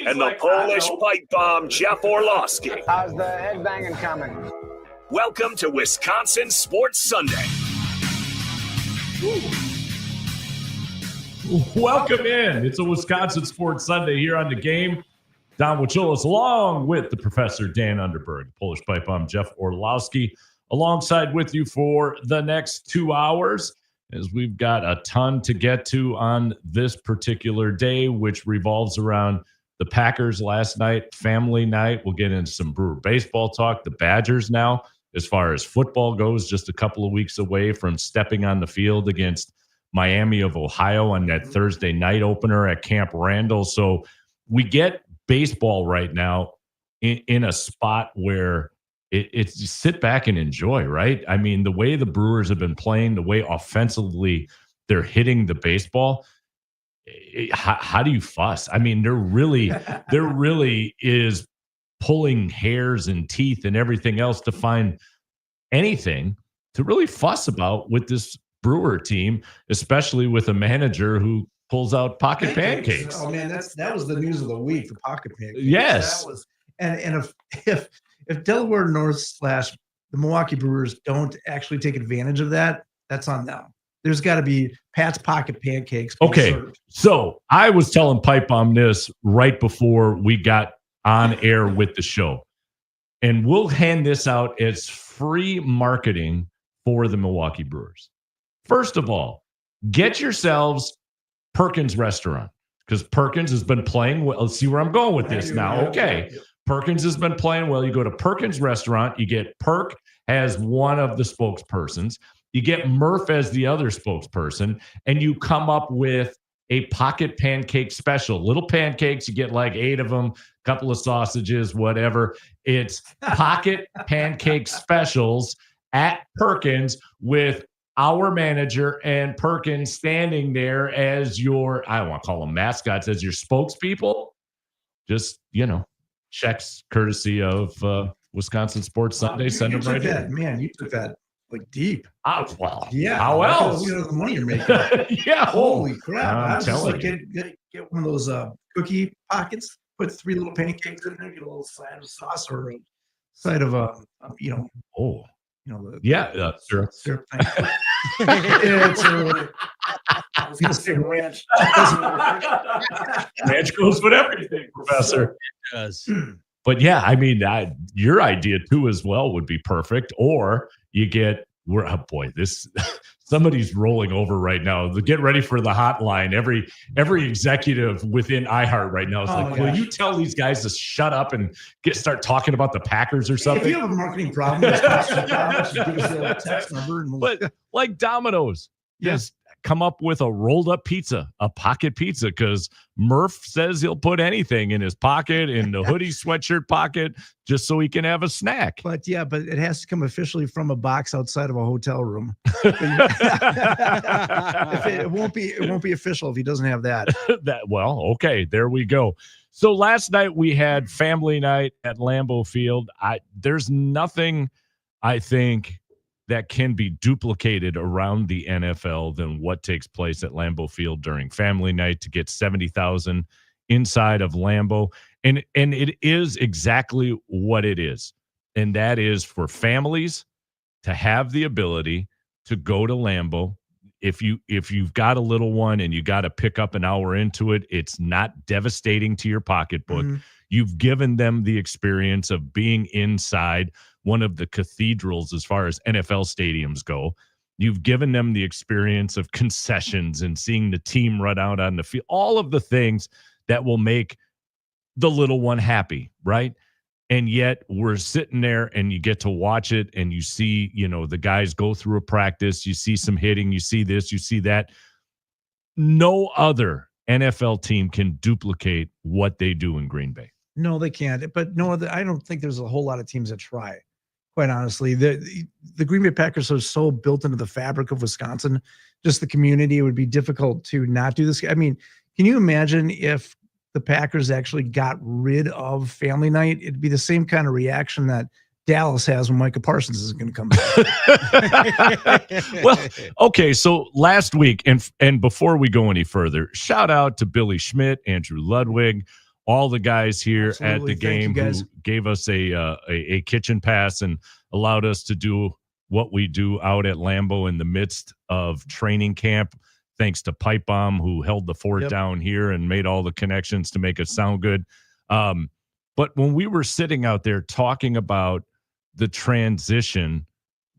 and the Polish pipe bomb, Jeff Orlowski. How's the headbanging coming? Welcome to Wisconsin Sports Sunday. Welcome in. It's a Wisconsin Sports Sunday here on The Game. Don Wachulis along with the Professor Dan Underberg, Polish pipe bomb, Jeff Orlowski, alongside with you for the next 2 hours, as we've got a ton to get to on this particular day, which revolves around the Packers last night, family night. We'll get into some Brewer baseball talk. The Badgers now, as far as football goes, just a couple of weeks away from stepping on the field against Miami of Ohio on that Thursday night opener at Camp Randall. So we get baseball right now in a spot where it's just sit back and enjoy, right? I mean, the way the Brewers have been playing, the way offensively they're hitting the baseball, how do you fuss? I mean, there really is pulling hairs and teeth and everything else to find anything to really fuss about with this Brewer team, especially with a manager who pulls out pocket pancakes. Oh man, that was the news of the week, the pocket pancakes. Yes. That was, and if Delaware North / the Milwaukee Brewers don't actually take advantage of that, that's on them. There's got to be Pat's pocket pancakes. Okay, served. So I was telling Pipe Bomb this right before we got on air with the show, and we'll hand this out as free marketing for the Milwaukee Brewers. First of all, get yourselves Perkins Restaurant, because Perkins has been playing well. Let's see where I'm going with this now. Okay. Perkins has been playing well. You go to Perkins Restaurant, you get Perk as one of the spokespersons, you get Murph as the other spokesperson, and you come up with a pocket pancake special. Little pancakes, you get like 8 of them, couple of sausages, whatever. It's pocket pancake specials at Perkins with our manager and Perkins standing there as your, I don't want to call them mascots, as your spokespeople. Just, checks courtesy of Wisconsin Sports Sunday. Send them right in. Man, you took that like deep. Well, yeah. How else? The money you're making. Yeah. Holy crap. I'm telling you. Get one of those cookie pockets, put 3 little pancakes in there, get a little side of sauce or a side of syrup. Syrup. It's I was gonna say ranch. Ranch goes with everything, Professor. It does. But yeah, I mean, your idea too as well would be perfect. Or you get, somebody's rolling over right now. Get ready for the hotline. Every executive within iHeart right now is will you tell these guys to shut up and start talking about the Packers or something? If you have a marketing problem, just give us a text number. But like Domino's, just come up with a rolled up pizza, a pocket pizza, because Murph says he'll put anything in his pocket, in the hoodie sweatshirt pocket, just so he can have a snack. But it has to come officially from a box outside of a hotel room. It won't be official if he doesn't have that. Okay, there we go. So last night we had family night at Lambeau Field. There's nothing, I think, that can be duplicated around the NFL than what takes place at Lambeau Field during family night, to get 70,000 inside of Lambeau. And it is exactly what it is. And that is for families to have the ability to go to Lambeau. If you've got a little one and you got to pick up an hour into it, it's not devastating to your pocketbook. Mm-hmm. You've given them the experience of being inside one of the cathedrals as far as NFL stadiums go. You've given them the experience of concessions and seeing the team run out on the field, all of the things that will make the little one happy, right? And yet we're sitting there and you get to watch it and you see, the guys go through a practice, you see some hitting, you see this, you see that. No other NFL team can duplicate what they do in Green Bay. No, they can't. But I don't think there's a whole lot of teams that try. Quite honestly, the Green Bay Packers are so built into the fabric of Wisconsin, just the community. It would be difficult to not do this. I mean, can you imagine if the Packers actually got rid of family night? It'd be the same kind of reaction that Dallas has when Micah Parsons is going to come back. Well, okay, so last week, and before we go any further, shout out to Billy Schmidt, Andrew Ludwig, all the guys here Absolutely. at the Thank you, game who guys. gave us a kitchen pass and allowed us to do what we do out at Lambeau in the midst of training camp. Thanks to Pipe Bomb, who held the fort down here and made all the connections to make it sound good. But when we were sitting out there talking about the transition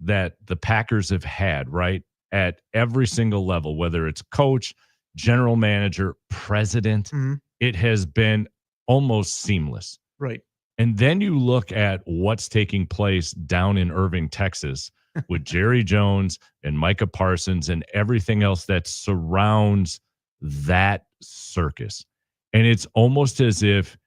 that the Packers have had, right, at every single level, whether it's coach, general manager, president, it has been almost seamless. Right. And then you look at what's taking place down in Irving, Texas, with Jerry Jones and Micah Parsons and everything else that surrounds that circus. And it's almost as if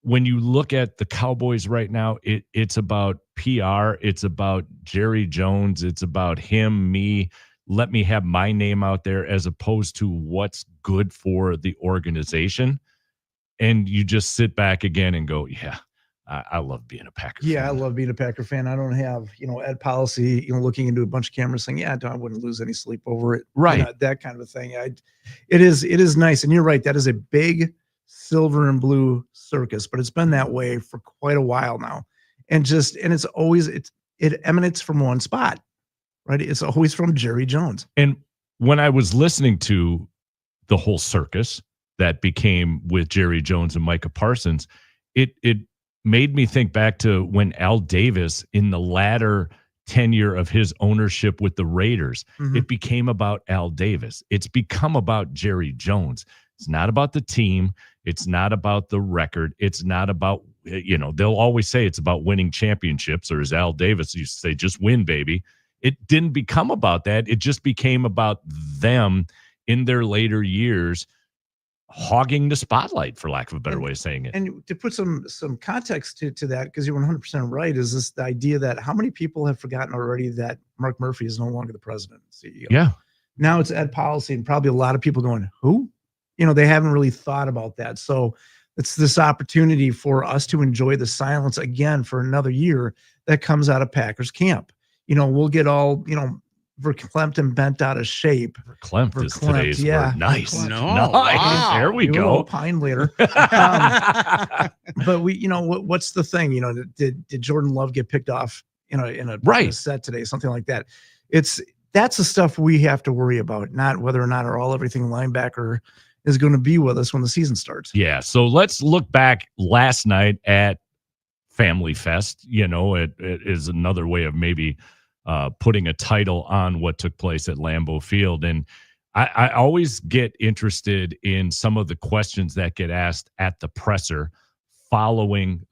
when you look at the Cowboys right now, it's about PR. It's about Jerry Jones. It's about him, me. Let me have my name out there as opposed to what's good for the organization. And you just sit back again and go, yeah, I love being a Packer fan. Yeah, I love being a Packer fan. I don't have, Ed Policy, looking into a bunch of cameras saying, yeah, I wouldn't lose any sleep over it. Right. That kind of a thing. It is nice. And you're right. That is a big silver and blue circus, but it's been that way for quite a while now. And it's always, it emanates from one spot, right? It's always from Jerry Jones. And when I was listening to the whole circus that became with Jerry Jones and Micah Parsons, it made me think back to when Al Davis, in the latter tenure of his ownership with the Raiders, it became about Al Davis. It's become about Jerry Jones. It's not about the team. It's not about the record. It's not about, they'll always say it's about winning championships, or as Al Davis used to say, just win, baby. It didn't become about that. It just became about them in their later years hogging the spotlight, for lack of a better way of saying it. And to put some context to that, because you're 100% right, is this the idea that how many people have forgotten already that Mark Murphy is no longer the president and CEO? Yeah. Now it's Ed Policy, and probably a lot of people going, who? They haven't really thought about that. So it's this opportunity for us to enjoy the silence again for another year that comes out of Packers camp. We'll get all, verklempt and bent out of shape. Verklempt is today's word. Nice. No, nice. wow. There we go. Opine later. But what's the thing? Did Jordan Love get picked off in a set today? Something like that. That's the stuff we have to worry about, not whether or not our everything linebacker is going to be with us when the season starts. Yeah. So let's look back last night at Family Fest. It is another way of maybe putting a title on what took place at Lambeau Field. And I always get interested in some of the questions that get asked at the presser following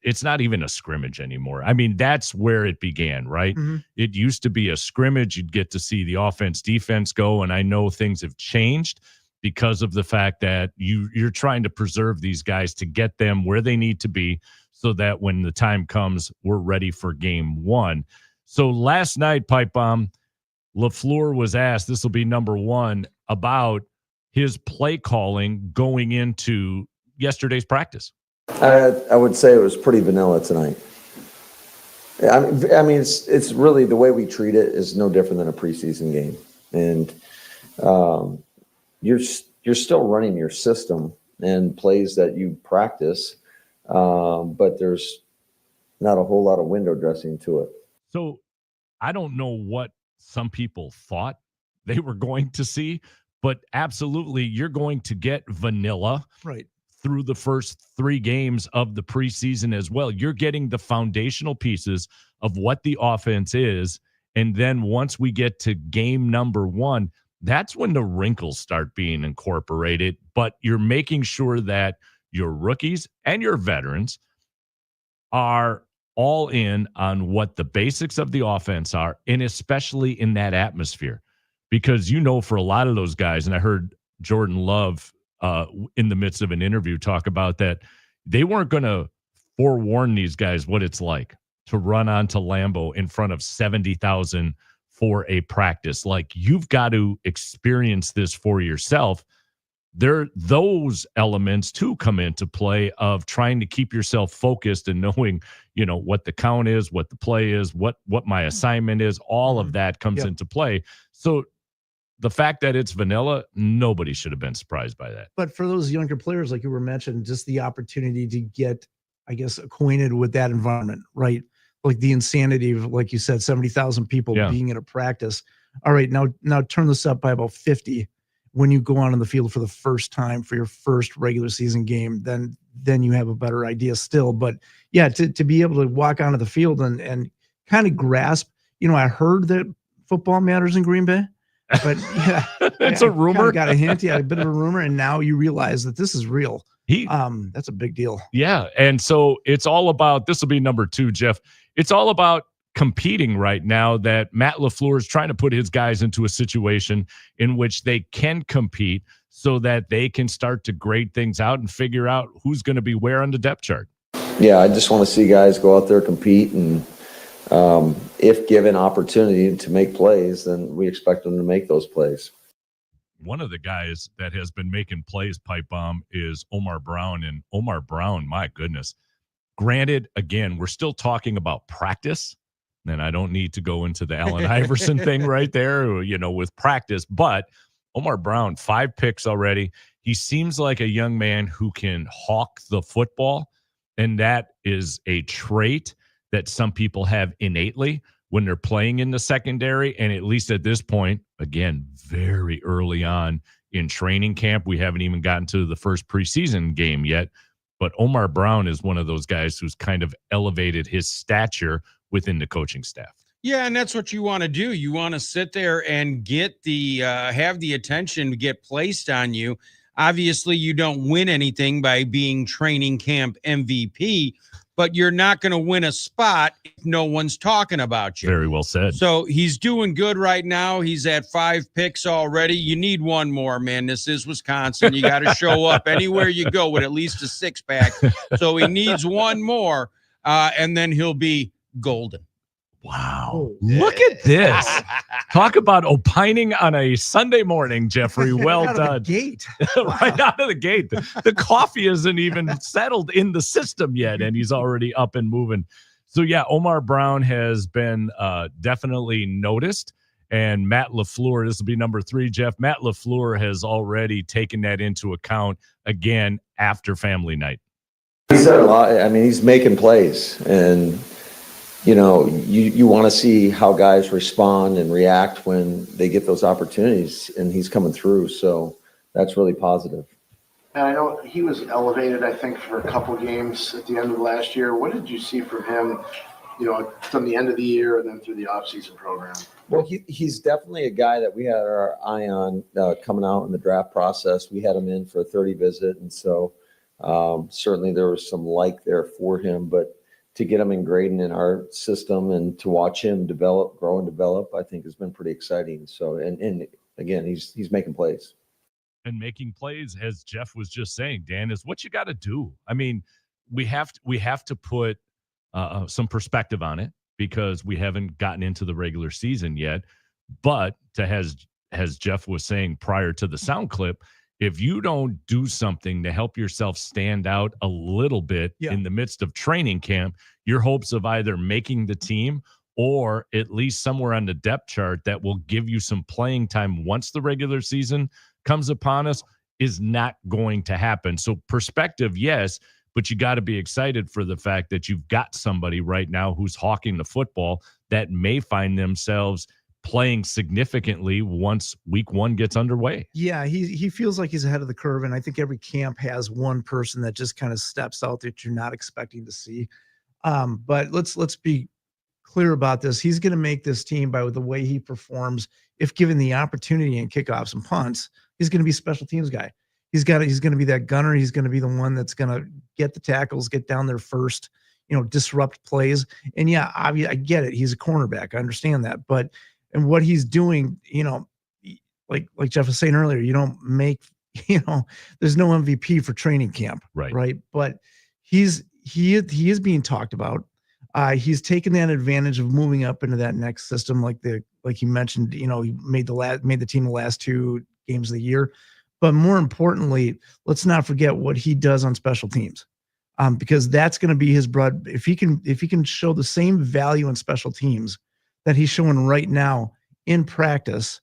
it's not even a scrimmage anymore. I mean, that's where it began, right? It used to be a scrimmage. You'd get to see the offense, defense go. And I know things have changed because of the fact that you're trying to preserve these guys to get them where they need to be so that when the time comes, we're ready for game one. So last night, Pipe Bomb, LaFleur was asked, this will be number one, about his play calling going into yesterday's practice. I would say it was pretty vanilla tonight. I mean, it's really the way we treat it is no different than a preseason game, and you're still running your system and plays that you practice, but there's not a whole lot of window dressing to it. So I don't know what some people thought they were going to see, but absolutely you're going to get vanilla right through the first 3 games of the preseason as well. You're getting the foundational pieces of what the offense is. And then once we get to game number 1, that's when the wrinkles start being incorporated. But you're making sure that your rookies and your veterans are all in on what the basics of the offense are, and especially in that atmosphere. Because for a lot of those guys, and I heard Jordan Love in the midst of an interview talk about that, they weren't going to forewarn these guys what it's like to run onto Lambeau in front of 70,000 for a practice. Like, you've got to experience this for yourself. Those elements too come into play of trying to keep yourself focused and knowing, what the count is, what the play is, what my assignment is. All of that comes into play. So the fact that it's vanilla, nobody should have been surprised by that. But for those younger players, like you were mentioning, just the opportunity to get, I guess, acquainted with that environment, right? Like the insanity of, like you said, 70,000 people being at a practice. All right, now turn this up by about 50 when you go on in the field for the first time for your first regular season game. Then you have a better idea still. But yeah, to be able to walk onto the field and kind of grasp, I heard that football matters in Green Bay. But yeah, it's a rumor. Got a hint, a bit of a rumor, and now you realize that this is real. That's a big deal. Yeah, and so it's all about. This will be number 2, Jeff. It's all about competing right now. That Matt LaFleur is trying to put his guys into a situation in which they can compete, so that they can start to grade things out and figure out who's going to be where on the depth chart. Yeah, I just want to see guys go out there, compete, and if given opportunity to make plays, then we expect them to make those plays. One of the guys that has been making plays, Pipe Bomb, is Omar Brown. And Omar Brown, my goodness. Granted, again, we're still talking about practice. And I don't need to go into the Allen Iverson thing right there, with practice. But Omar Brown, 5 picks already. He seems like a young man who can hawk the football. And that is a trait that some people have innately when they're playing in the secondary. And at least at this point, again, very early on in training camp, we haven't even gotten to the first preseason game yet. But Omar Brown is one of those guys who's kind of elevated his stature within the coaching staff. Yeah, and that's what you want to do. You want to sit there and get have the attention get placed on you. Obviously, you don't win anything by being training camp MVP, but you're not going to win a spot if no one's talking about you. Very well said. So he's doing good right now. He's at 5 picks already. You need one more, man. This is Wisconsin. You got to show up anywhere you go with at least a 6-pack. So he needs one more, and then he'll be golden. Wow. Look at this. Talk about opining on a Sunday morning, Jeffrey. Well done. Gate. Right out of the gate. The coffee isn't even settled in the system yet, and he's already up and moving. So, yeah, Omar Brown has been definitely noticed. And Matt LaFleur, this will be number 3, Jeff. Matt LaFleur has already taken that into account again after family night. He's done a lot. I mean, he's making plays, and you want to see how guys respond and react when they get those opportunities, and he's coming through. So that's really positive. And I know he was elevated, I think, for a couple games at the end of last year. What did you see from him, from the end of the year and then through the offseason program? Well, he's definitely a guy that we had our eye on coming out in the draft process. We had him in for a 30 visit, and so certainly there was some like there for him, but to get him ingrained in our system and to watch him grow and develop, I think has been pretty exciting. So, and again, he's making plays. And making plays, as Jeff was just saying, Dan, is what you got to do. I mean, we have to put some perspective on it because we haven't gotten into the regular season yet. But as Jeff was saying prior to the sound clip, if you don't do something to help yourself stand out a little bit in the midst of training camp, your hopes of either making the team or at least somewhere on the depth chart that will give you some playing time once the regular season comes upon us is not going to happen. So perspective, yes, but you got to be excited for the fact that you've got somebody right now who's hawking the football that may find themselves playing significantly once week 1 gets underway. Yeah, he feels like he's ahead of the curve, and I think every camp has one person that just kind of steps out that you're not expecting to see. But let's be clear about this. He's going to make this team by the way he performs. If given the opportunity in kickoffs and punts, he's going to be a special teams guy. He's going to be that gunner. He's going to be the one that's going to get the tackles, get down there first, disrupt plays. And yeah, I get it. He's a cornerback. I understand that, but and what he's doing, like Jeff was saying earlier, you don't make, there's no MVP for training camp, right? But he is being talked about. He's taken that advantage of moving up into that next system, like you mentioned. He made the team the last 2 games of the year. But more importantly, let's not forget what he does on special teams, because that's going to be his bread. If he can show the same value in special teams that he's showing right now in practice,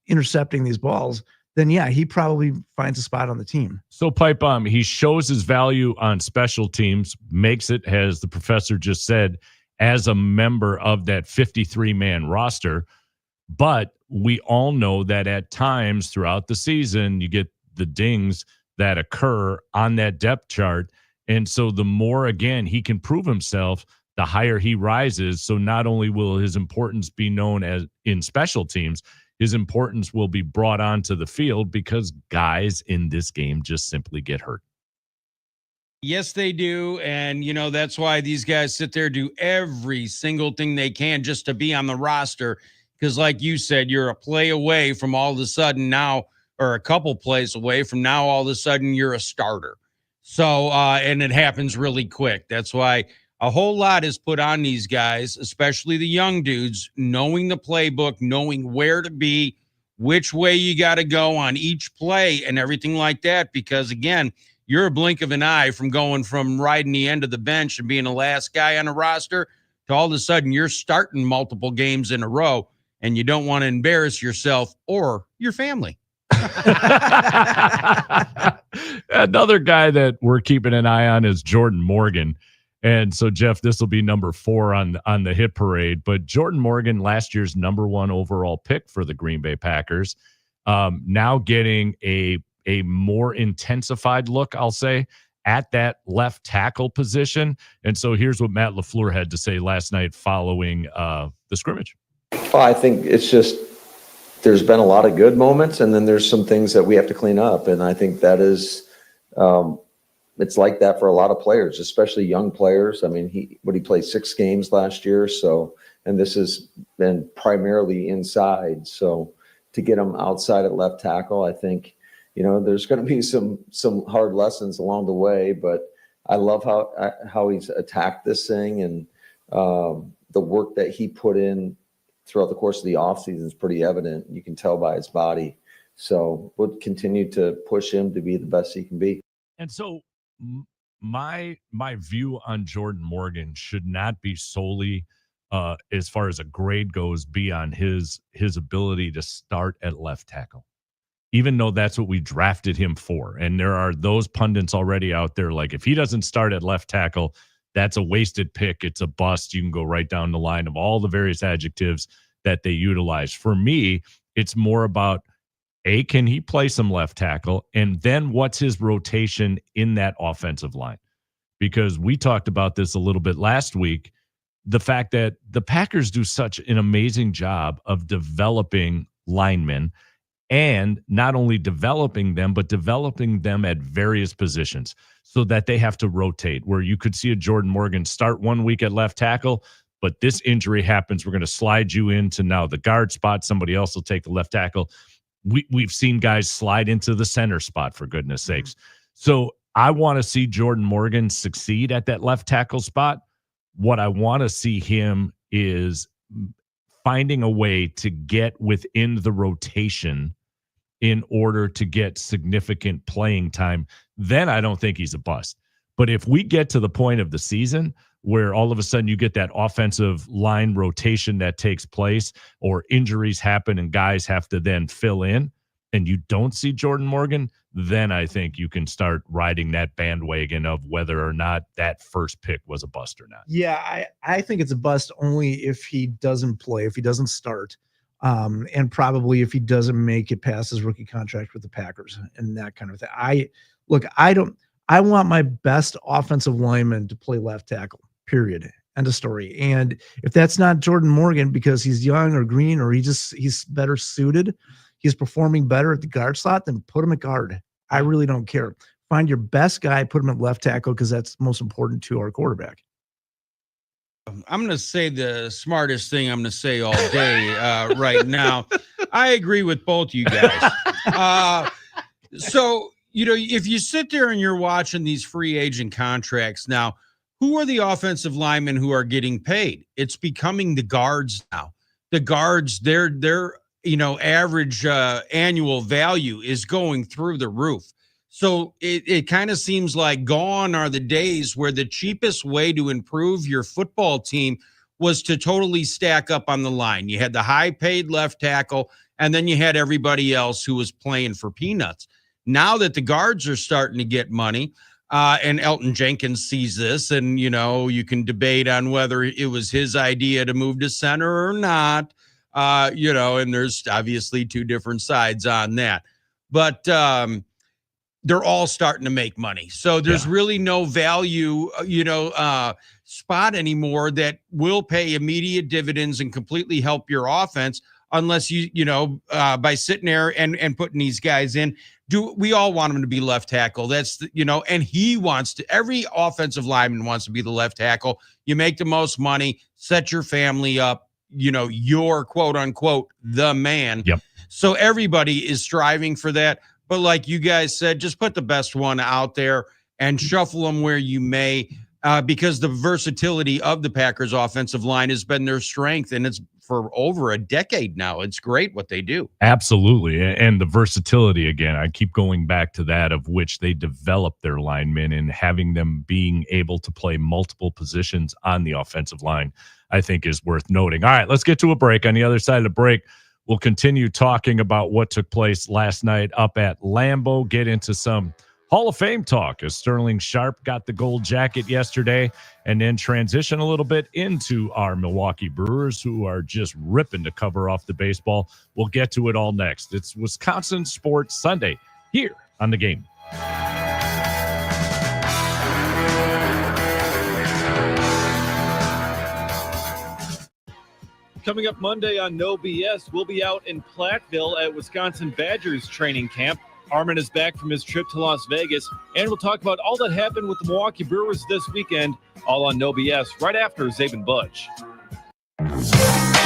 intercepting these balls, then yeah, he probably finds a spot on the team. So Pipe Bomb, he shows his value on special teams, makes it, as the professor just said, as a member of that 53-man roster. But we all know that at times throughout the season, you get the dings that occur on that depth chart. And so the more, again, he can prove himself, the higher he rises. So not only will his importance be known as in special teams, his importance will be brought onto the field because guys in this game just simply get hurt. Yes, they do. And, that's why these guys sit there, do every single thing they can just to be on the roster. Because like you said, you're a play away from all of a sudden now, or a couple plays away from now, all of a sudden you're a starter. So, and it happens really quick. That's why a whole lot is put on these guys, especially the young dudes, knowing the playbook, knowing where to be, which way you got to go on each play and everything like that. Because again, you're a blink of an eye from going from riding the end of the bench and being the last guy on the roster to all of a sudden you're starting multiple games in a row, and you don't want to embarrass yourself or your family. Another guy that we're keeping an eye on is Jordan Morgan. And so, Jeff, this will be number 4 on the hit parade. But Jordan Morgan, last year's number 1 overall pick for the Green Bay Packers, now getting a more intensified look, I'll say, at that left tackle position. And so here's what Matt LaFleur had to say last night following the scrimmage. Well, I think it's just there's been a lot of good moments, and then there's some things that we have to clean up. And I think that is it's like that for a lot of players, especially young players. I mean, he played 6 games last year, so, and this has been primarily inside. So to get him outside at left tackle, I think, there's going to be some hard lessons along the way, but I love how he's attacked this thing, and the work that he put in throughout the course of the offseason is pretty evident. You can tell by his body. So we'll continue to push him to be the best he can be. And so my view on Jordan Morgan should not be solely as far as a grade goes, be on his ability to start at left tackle, even though that's what we drafted him for. And there are those pundits already out there, like, if he doesn't start at left tackle, that's a wasted pick. It's a bust. You can go right down the line of all the various adjectives that they utilize. For me, it's more about, A, can he play some left tackle? And then what's his rotation in that offensive line? Because we talked about this a little bit last week, the fact that the Packers do such an amazing job of developing linemen, and not only developing them, but developing them at various positions so that they have to rotate, where you could see a Jordan Morgan start 1 week at left tackle, but this injury happens. We're going to slide you into now the guard spot. Somebody else will take the left tackle. We've seen guys slide into the center spot, for goodness sakes. So I want to see Jordan Morgan succeed at that left tackle spot. What I want to see him is finding a way to get within the rotation in order to get significant playing time. Then I don't think he's a bust. But if we get to the point of the season where all of a sudden you get that offensive line rotation that takes place, or injuries happen and guys have to then fill in, and you don't see Jordan Morgan, then I think you can start riding that bandwagon of whether or not that first pick was a bust or not. Yeah, I think it's a bust only if he doesn't play, if he doesn't start, and probably if he doesn't make it past his rookie contract with the Packers and that kind of thing. I want my best offensive lineman to play left tackle, period. End of story. And if that's not Jordan Morgan because he's young or green, or he's better suited, he's performing better at the guard slot, then put him at guard. I really don't care. Find your best guy, put him at left tackle, because that's most important to our quarterback. I'm going to say the smartest thing I'm going to say all day right now. I agree with both you guys. So, if you sit there and you're watching these free agent contracts now, who are the offensive linemen who are getting paid? It's becoming the guards now. The guards, their average annual value is going through the roof. So it kind of seems like gone are the days where the cheapest way to improve your football team was to totally stack up on the line. You had the high paid left tackle, And then you had everybody else who was playing for peanuts. Now that the guards are starting to get money, and Elton Jenkins sees this, and, you can debate on whether it was his idea to move to center or not, and there's obviously two different sides on that. But they're all starting to make money. So there's really no value, spot anymore that will pay immediate dividends and completely help your offense unless by sitting there and putting these guys in. We all want him to be left tackle? That's, and he wants to, every offensive lineman wants to be the left tackle. You make the most money, set your family up, you're quote unquote the man. Yep. So everybody is striving for that. But like you guys said, just put the best one out there and shuffle them where you may, because the versatility of the Packers offensive line has been their strength, and it's for over a decade now. It's great what they do. Absolutely. And the versatility, again, I keep going back to that, of which they develop their linemen, and having them being able to play multiple positions on the offensive line, I think is worth noting. All right, let's get to a break. On the other side of the break, we'll continue talking about what took place last night up at Lambeau, get into some Hall of Fame talk as Sterling Sharp got the gold jacket yesterday, and then transition a little bit into our Milwaukee Brewers, who are just ripping to cover off the baseball. We'll get to it all next. It's Wisconsin Sports Sunday here on The Game. Coming up Monday on No BS, we'll be out in Platteville at Wisconsin Badgers training camp. Armin is back from his trip to Las Vegas, and we'll talk about all that happened with the Milwaukee Brewers this weekend, all on No BS, right after Zabin Budge.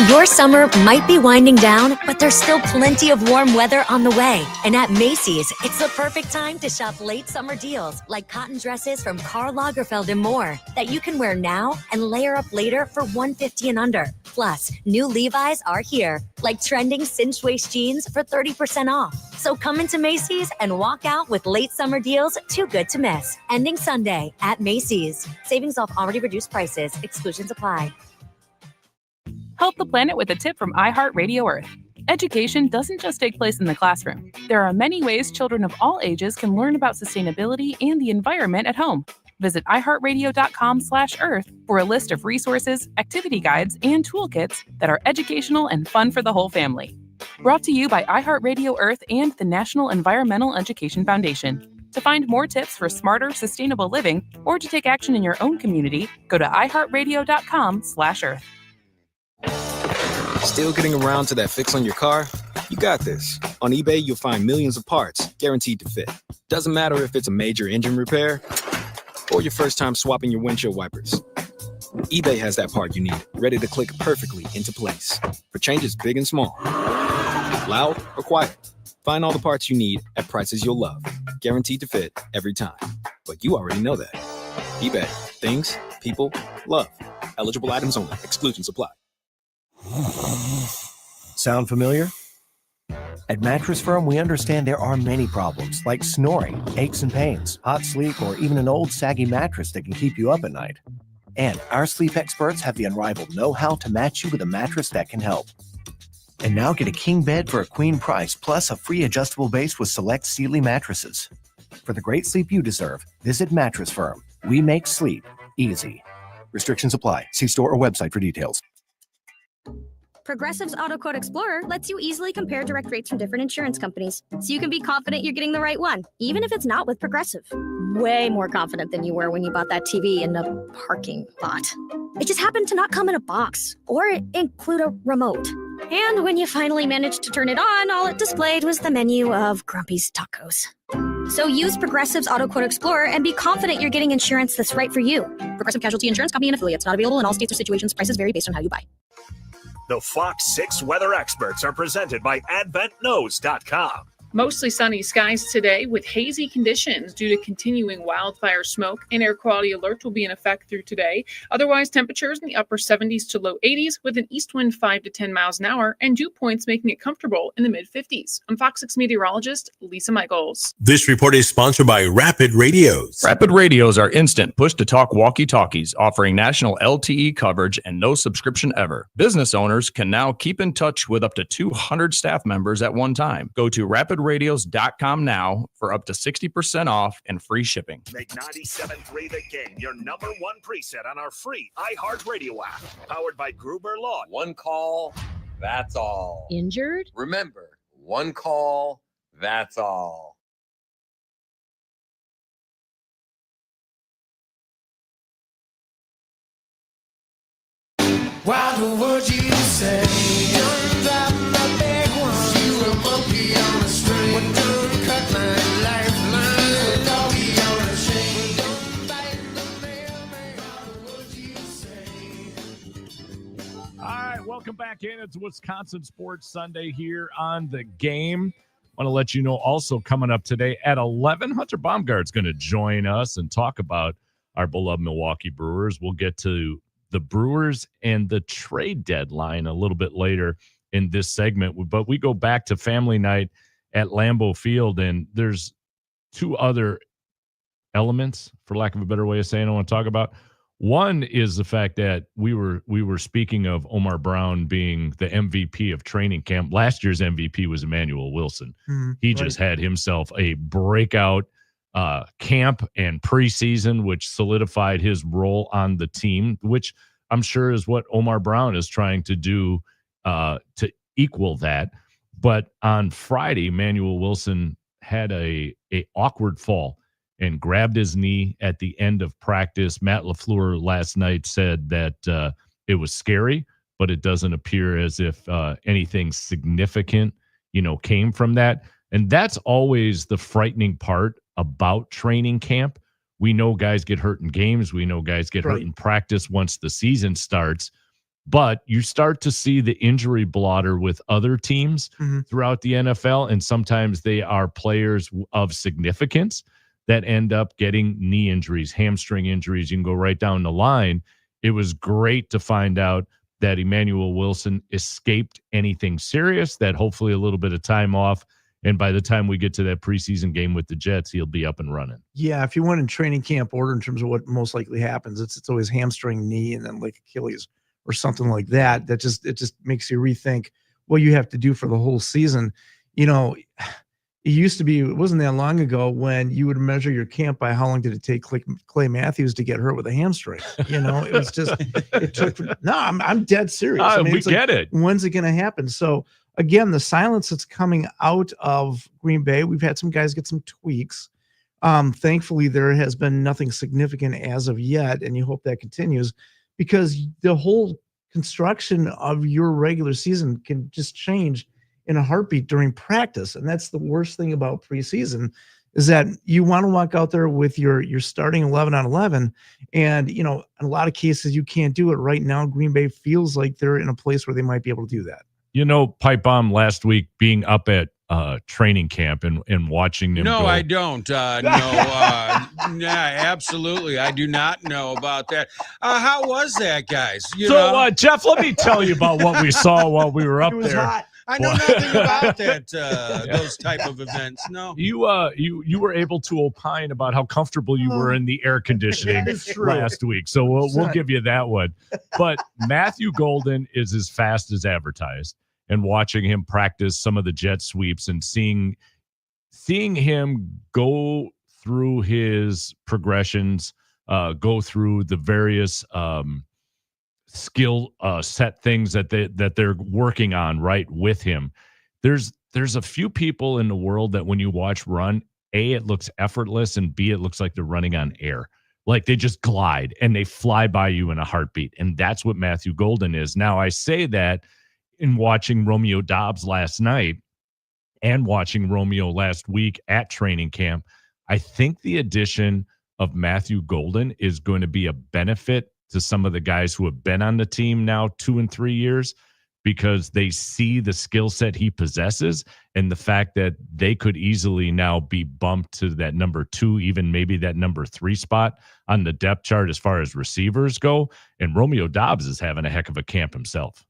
Your summer might be winding down, but there's still plenty of warm weather on the way. And at Macy's, it's the perfect time to shop late summer deals like cotton dresses from Karl Lagerfeld and more that you can wear now and layer up later for $150 and under. Plus, new Levi's are here, like trending cinched waist jeans for 30% off. So come into Macy's and walk out with late summer deals too good to miss. Ending Sunday at Macy's. Savings off already reduced prices. Exclusions apply. Help the planet with a tip from iHeartRadio Earth. Education doesn't just take place in the classroom. There are many ways children of all ages can learn about sustainability and the environment at home. Visit iHeartRadio.com/Earth for a list of resources, activity guides, and toolkits that are educational and fun for the whole family. Brought to you by iHeartRadio Earth and the National Environmental Education Foundation. To find more tips for smarter, sustainable living, or to take action in your own community, go to iHeartRadio.com/Earth. Still getting around to that fix on your car? You got this. On eBay, you'll find millions of parts guaranteed to fit. Doesn't matter if it's a major engine repair or your first time swapping your windshield wipers. eBay has that part you need, ready to click perfectly into place for changes big and small. Loud or quiet, find all the parts you need at prices you'll love. Guaranteed to fit every time. But you already know that. eBay. Things, people, love. Eligible items only. Exclusions apply. Sound familiar? At Mattress Firm, we understand there are many problems like snoring, aches and pains, hot sleep, or even an old saggy mattress that can keep you up at night. And our sleep experts have the unrivaled know-how to match you with a mattress that can help. And now get a king bed for a queen price, plus a free adjustable base with select Sealy mattresses. For the great sleep you deserve, visit Mattress Firm. We make sleep easy. Restrictions apply. See store or website for details. Progressive's Auto Quote Explorer lets you easily compare direct rates from different insurance companies, so you can be confident you're getting the right one, even if it's not with Progressive. Way more confident than you were when you bought that TV in the parking lot. It just happened to not come in a box or include a remote. And when you finally managed to turn it on, all it displayed was the menu of Grumpy's Tacos. So use Progressive's Auto Quote Explorer and be confident you're getting insurance that's right for you. Progressive Casualty Insurance Company and affiliates. Not available in all states or situations. Prices vary based on how you buy. The Fox 6 weather experts are presented by AdventKnows.com. Mostly sunny skies today with hazy conditions due to continuing wildfire smoke. An air quality alert will be in effect through today. Otherwise, temperatures in the upper 70s to low 80s with an east wind 5 to 10 miles an hour and dew points making it comfortable in the mid 50s. I'm Fox 6 meteorologist Lisa Michaels. This report is sponsored by Rapid Radios. Rapid Radios are instant push-to-talk walkie-talkies offering national LTE coverage and no subscription ever. Business owners can now keep in touch with up to 200 staff members at one time. Go to rapidradios.com now for up to 60% off and free shipping. Make 97.3 The Game your number one preset on our free iHeartRadio app. Powered by Gruber Law. One call, that's all. Injured? Remember, one call, that's all. Why the words you say? Don't drop my big one. You a monkey on a string. But don't cut my lifeline. Don't be on a chain. Don't bite the mailman. Why the words you say? All right, welcome back in. It's Wisconsin Sports Sunday here on The Game. I want to let you know also coming up today at 11, Hunter Baumgart's going to join us and talk about our beloved Milwaukee Brewers. We'll get to the Brewers and the trade deadline a little bit later in this segment. But we go back to family night at Lambeau Field, and there's two other elements, for lack of a better way of saying, I want to talk about. One is the fact that we were speaking of Omar Brown being the MVP of training camp. Last year's MVP was Emmanuel Wilson. He just had himself a breakout camp and preseason, which solidified his role on the team, which I'm sure is what Omar Brown is trying to do to equal that. But on Friday, Emmanuel Wilson had a awkward fall and grabbed his knee at the end of practice. Matt LaFleur last night said that it was scary, but it doesn't appear as if anything significant, came from that. And that's always the frightening part about training camp. We know guys get hurt in games. We know guys get hurt in practice once the season starts. But you start to see the injury blotter with other teams throughout the NFL, and sometimes they are players of significance that end up getting knee injuries, hamstring injuries. You can go right down the line. It was great to find out that Emmanuel Wilson escaped anything serious, that hopefully a little bit of time off, and by the time we get to that preseason game with the Jets, he'll be up and running. Yeah, if you went in training camp order in terms of what most likely happens, it's always hamstring, knee, and then like Achilles or something like that. It just makes you rethink what you have to do for the whole season. It used to be, it wasn't that long ago when you would measure your camp by how long did it take Clay Matthews to get hurt with a hamstring. It was just, it took, no, I'm dead serious. We get it. When's it going to happen? So again, the silence that's coming out of Green Bay, we've had some guys get some tweaks. Thankfully, there has been nothing significant as of yet, and you hope that continues, because the whole construction of your regular season can just change in a heartbeat during practice. And that's the worst thing about preseason, is that you want to walk out there with your starting 11 on 11. And, in a lot of cases, you can't do it right now. Green Bay feels like they're in a place where they might be able to do that. Pipe Bomb last week being up at training camp and watching them. No, go. I don't. Yeah, absolutely. I do not know about that. How was that, guys? Jeff, let me tell you about what we saw while we were up there. Hot. I know nothing about that. Those type of events. No. You were able to opine about how comfortable you were in the air conditioning last week, so we'll give you that one. But Matthew Golden is as fast as advertised, and watching him practice some of the jet sweeps and seeing him go through his progressions, go through the various skill set things that they're working on right with him. There's a few people in the world that when you watch run, A, it looks effortless, and B, it looks like they're running on air. Like they just glide and they fly by you in a heartbeat. And that's what Matthew Golden is. Now, I say that in watching Romeo Dobbs last night and watching Romeo last week at training camp. I think the addition of Matthew Golden is going to be a benefit to some of the guys who have been on the team now 2 and 3 years, because they see the skill set he possesses and the fact that they could easily now be bumped to that number 2, even maybe that number 3 spot on the depth chart as far as receivers go. And Romeo Doubs is having a heck of a camp himself.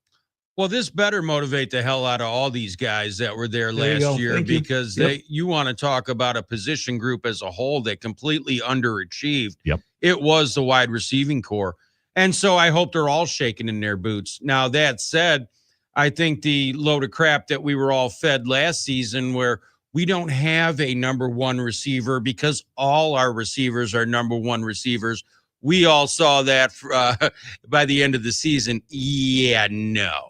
Well, this better motivate the hell out of all these guys that were there There you last go. year Thank you. because Yep. you want to talk about a position group as a whole that completely underachieved. Yep. It was the wide receiving core. And so I hope they're all shaking in their boots. Now, that said, I think the load of crap that we were all fed last season where we don't have a number 1 receiver because all our receivers are number 1 receivers. We all saw that by the end of the season. Yeah, no.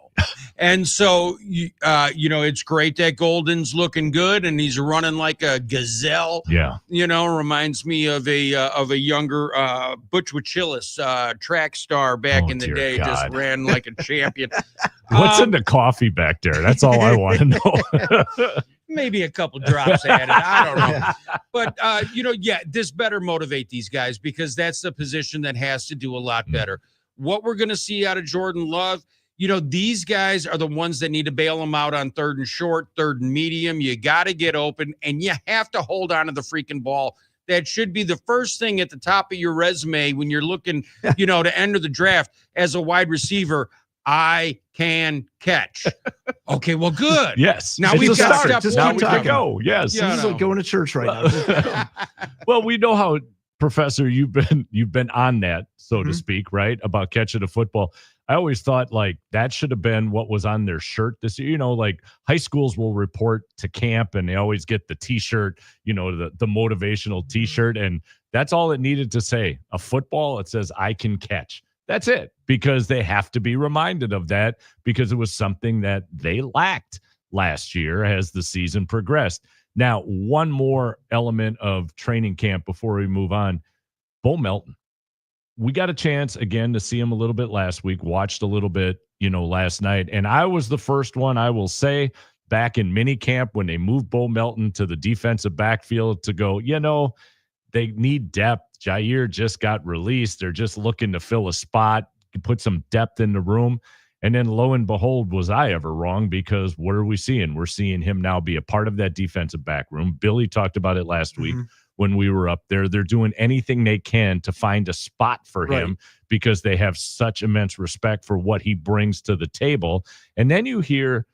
And so, it's great that Golden's looking good and he's running like a gazelle. Yeah. Reminds me of a younger Butch Wachillis track star back in the dear day. God. Just ran like a champion. What's in the coffee back there? That's all I want to know. Maybe a couple drops added. I don't know. But, this better motivate these guys because that's the position that has to do a lot better. What we're going to see out of Jordan Love, these guys are the ones that need to bail them out on 3rd and short, 3rd and medium. You got to get open, and you have to hold on to the freaking ball. That should be the first thing at the top of your resume when you're looking, to enter the draft as a wide receiver. I can catch. Okay, well, good. Yes. Now It's we've a got start. step Just one. keep talking. Go. Yes. This is like going to church right now. Well, we know how, Professor, you've been on that, so to speak, right? About catching a football. I always thought like that should have been what was on their shirt this year. Like high schools will report to camp and they always get the T-shirt, the motivational T-shirt. And that's all it needed to say. A football, it says, I can catch. That's it, because they have to be reminded of that because it was something that they lacked last year as the season progressed. Now, one more element of training camp before we move on. Bo Melton. We got a chance again to see him a little bit last week, watched a little bit, last night. And I was the first one, I will say, back in mini camp when they moved Bo Melton to the defensive backfield to go, they need depth. Jair just got released. They're just looking to fill a spot, put some depth in the room. And then lo and behold, was I ever wrong? Because what are we seeing? We're seeing him now be a part of that defensive back room. Billy talked about it last week when we were up there. They're doing anything they can to find a spot for him because they have such immense respect for what he brings to the table. And then you hear,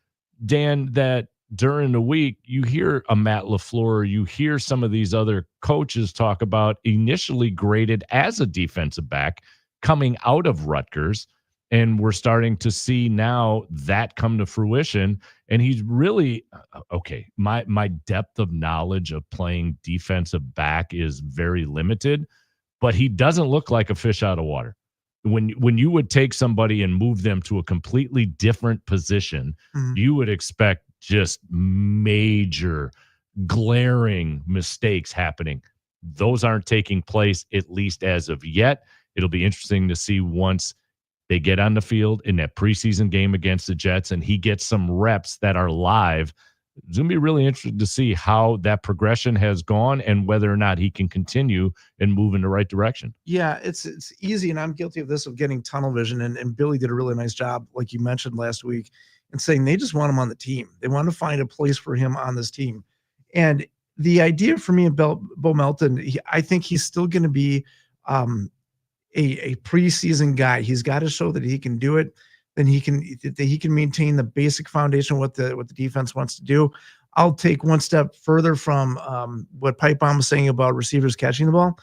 Dan, that during the week, you hear a Matt LaFleur, you hear some of these other coaches talk about initially graded as a defensive back coming out of Rutgers. And we're starting to see now that come to fruition. And he's really, okay, my depth of knowledge of playing defensive back is very limited, but he doesn't look like a fish out of water. When you would take somebody and move them to a completely different position, you would expect just major, glaring mistakes happening. Those aren't taking place, at least as of yet. It'll be interesting to see once they get on the field in that preseason game against the Jets and he gets some reps that are live. It's going to be really interesting to see how that progression has gone and whether or not he can continue and move in the right direction. Yeah, it's easy, and I'm guilty of this, of getting tunnel vision, and Billy did a really nice job, like you mentioned last week, and saying they just want him on the team. They want to find a place for him on this team. And the idea for me of Bo Melton, I think he's still going to be a preseason guy. He's got to show that he can do it. Then he can maintain the basic foundation of what the defense wants to do. I'll take one step further from what Pipe Bomb was saying about receivers catching the ball.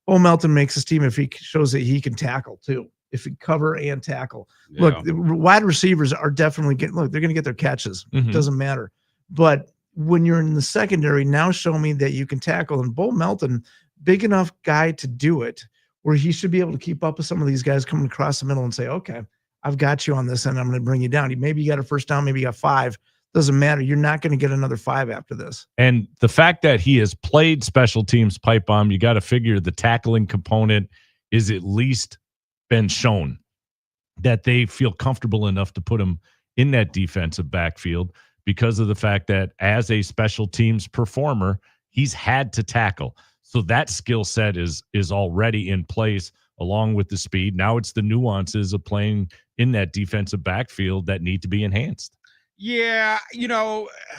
Bo Melton makes his team if he shows that he can tackle too. If he cover and tackle. Yeah. Look, the wide receivers are definitely they're going to get their catches. It doesn't matter. But when you're in the secondary, now show me that you can tackle. And Bo Melton, big enough guy to do it, where he should be able to keep up with some of these guys coming across the middle and say, okay, I've got you on this and I'm going to bring you down. Maybe you got a first down, maybe you got 5. Doesn't matter. You're not going to get another 5 after this. And the fact that he has played special teams, Pipe Bomb, you got to figure the tackling component is at least been shown that they feel comfortable enough to put him in that defensive backfield because of the fact that as a special teams performer, he's had to tackle. So that skill set is already in place along with the speed. Now it's the nuances of playing in that defensive backfield that need to be enhanced. Yeah,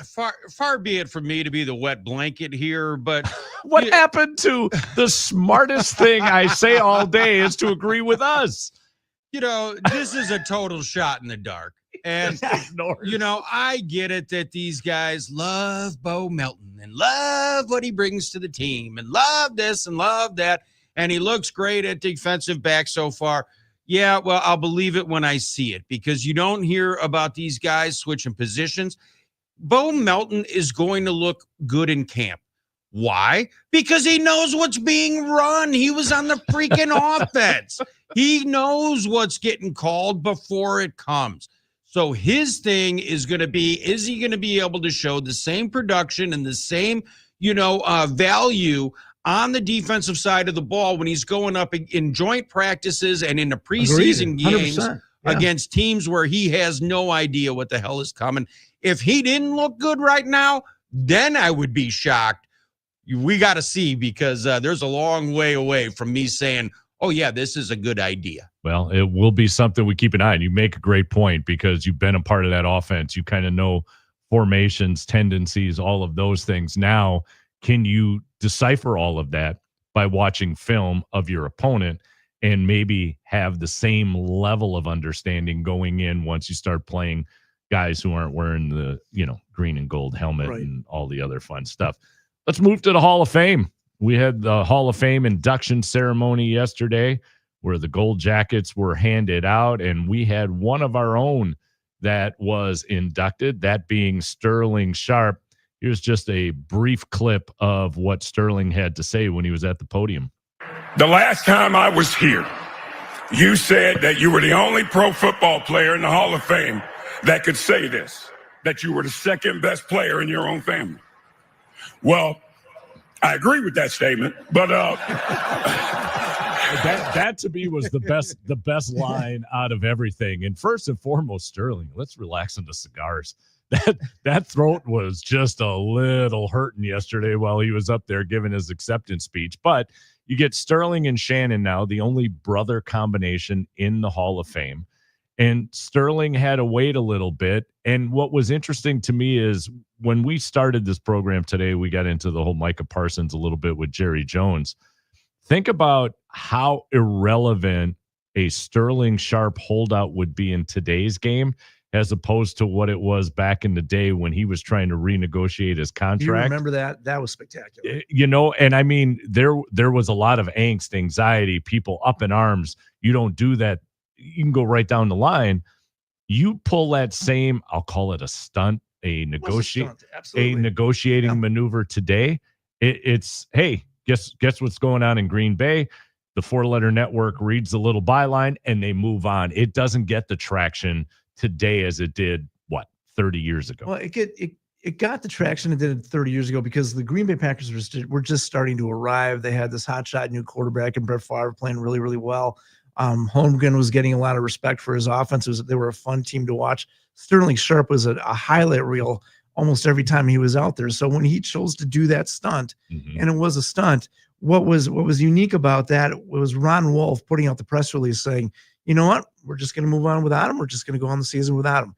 far be it from me to be the wet blanket here, but what happened to the smartest thing I say all day is to agree with us? This is a total shot in the dark. And, I get it that these guys love Bo Melton and love what he brings to the team and love this and love that. And he looks great at defensive back so far. Yeah, well, I'll believe it when I see it because you don't hear about these guys switching positions. Bo Melton is going to look good in camp. Why? Because he knows what's being run. He was on the freaking offense. He knows what's getting called before it comes. So his thing is going to be, is he going to be able to show the same production and the same, value on the defensive side of the ball when he's going up in joint practices and in the preseason games against teams where he has no idea what the hell is coming. If he didn't look good right now, then I would be shocked. We got to see because there's a long way away from me saying, oh, yeah, this is a good idea. Well, it will be something we keep an eye on. You make a great point because you've been a part of that offense. You kind of know formations, tendencies, all of those things. Now, can you decipher all of that by watching film of your opponent and maybe have the same level of understanding going in once you start playing guys who aren't wearing the, green and gold helmet and all the other fun stuff. Let's move to the Hall of Fame. We had the Hall of Fame induction ceremony yesterday where the gold jackets were handed out, and we had one of our own that was inducted, that being Sterling Sharp. Here's just a brief clip of what Sterling had to say when he was at the podium. The last time I was here, you said that you were the only pro football player in the Hall of Fame that could say this, that you were the second best player in your own family. Well, I agree with that statement, but that to me was the best line out of everything. And first and foremost, Sterling, let's relax on the cigars. That throat was just a little hurting yesterday while he was up there giving his acceptance speech. But you get Sterling and Shannon now, the only brother combination in the Hall of Fame. And Sterling had to wait a little bit. And what was interesting to me is when we started this program today, we got into the whole Micah Parsons a little bit with Jerry Jones. Think about how irrelevant a Sterling Sharp holdout would be in today's game as opposed to what it was back in the day when he was trying to renegotiate his contract. You remember that? That was spectacular. And I mean, there was a lot of angst, anxiety, people up in arms. You don't do that. You can go right down the line. You pull that same, I'll call it a stunt, a negotiating maneuver today. It's, hey, guess what's going on in Green Bay? The 4-letter network reads the little byline and they move on. It doesn't get the traction today as it did 30 years ago. Well, it got the traction it did 30 years ago because the Green Bay Packers were just starting to arrive. They had this hotshot new quarterback and Brett Favre playing really, really well. Holmgren was getting a lot of respect for his offense. They were a fun team to watch. Sterling Sharp was a highlight reel almost every time he was out there. So when he chose to do that stunt, and it was a stunt, what was unique about that was Ron Wolf putting out the press release saying, you know what, we're just going to move on without him. We're just going to go on the season without him.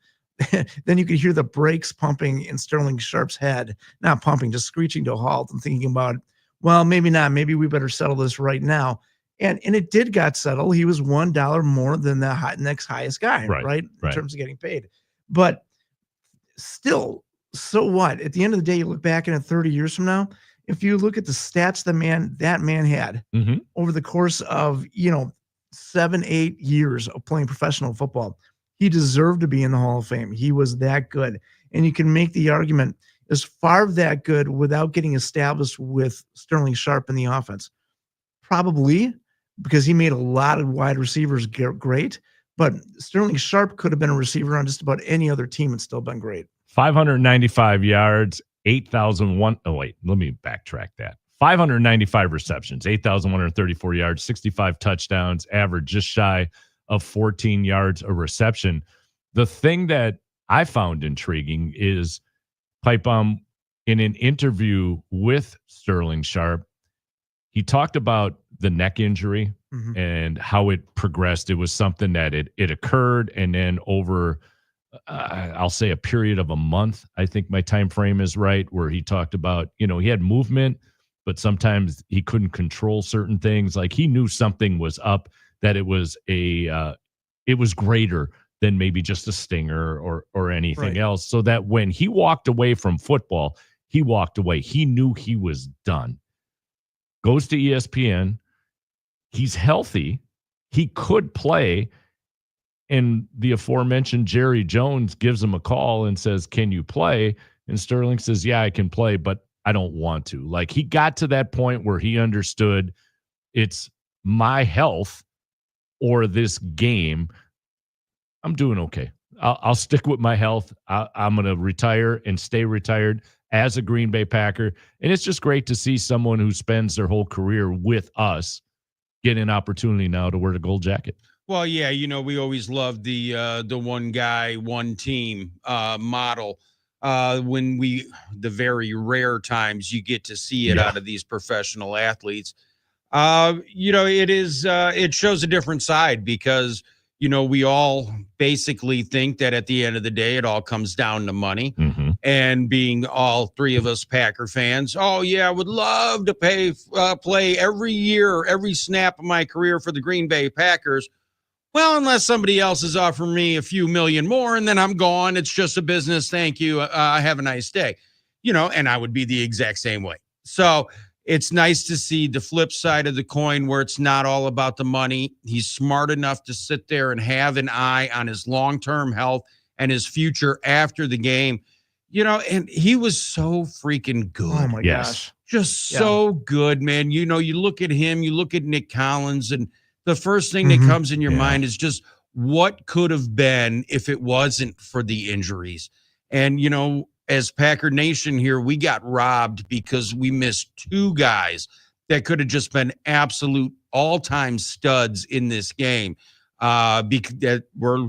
Then you could hear the brakes pumping in Sterling Sharp's head, not pumping, just screeching to a halt and thinking about, well, maybe not. Maybe we better settle this right now. And it did got settled. He was $1 more than the next highest guy, right? In terms of getting paid. But still, so what? At the end of the day, you look back at it 30 years from now, if you look at the stats that man had over the course of, 7-8 years of playing professional football, he deserved to be in the Hall of Fame. He was that good. And you can make the argument, is Favre that good without getting established with Sterling Sharp in the offense? Probably, because he made a lot of wide receivers great, but Sterling Sharp could have been a receiver on just about any other team and still been great. 595 yards, 8,001. Oh, wait, let me backtrack that. 595 receptions, 8,134 yards, 65 touchdowns, average just shy of 14 yards a reception. The thing that I found intriguing is Pipe in an interview with Sterling Sharp, he talked about the neck injury and how it progressed. It was something that it occurred, and then over I'll say a period of a month, I think my time frame is right, where he talked about, he had movement, but sometimes he couldn't control certain things. Like he knew something was up, that it was it was greater than maybe just a stinger or anything else. So that when he walked away from football, he walked away. He knew he was done. Goes to ESPN. He's healthy. He could play. And the aforementioned Jerry Jones gives him a call and says, "Can you play?" And Sterling says, "Yeah, I can play, but I don't want to." Like he got to that point where he understood it's my health or this game. I'm doing okay. I'll stick with my health. I'm going to retire and stay retired as a Green Bay Packer. And it's just great to see someone who spends their whole career with us get an opportunity now to wear the gold jacket. Well, yeah, we always loved the one guy, one team model. When the very rare times you get to see it out of these professional athletes, it shows a different side because, we all basically think that at the end of the day, it all comes down to money. And being all three of us Packer fans, oh yeah, I would love to play every year, every snap of my career for the Green Bay Packers. Well, unless somebody else is offering me a few million more and then I'm gone. It's just a business. Thank you. Have a nice day. And I would be the exact same way. So it's nice to see the flip side of the coin where it's not all about the money. He's smart enough to sit there and have an eye on his long-term health and his future after the game. And he was so freaking good. Oh my gosh. Just so good, man. You look at him, you look at Nick Collins, and the first thing that comes in your mind is just what could have been if it wasn't for the injuries. And, as Packer Nation here, we got robbed because we missed two guys that could have just been absolute all-time studs in this game that were,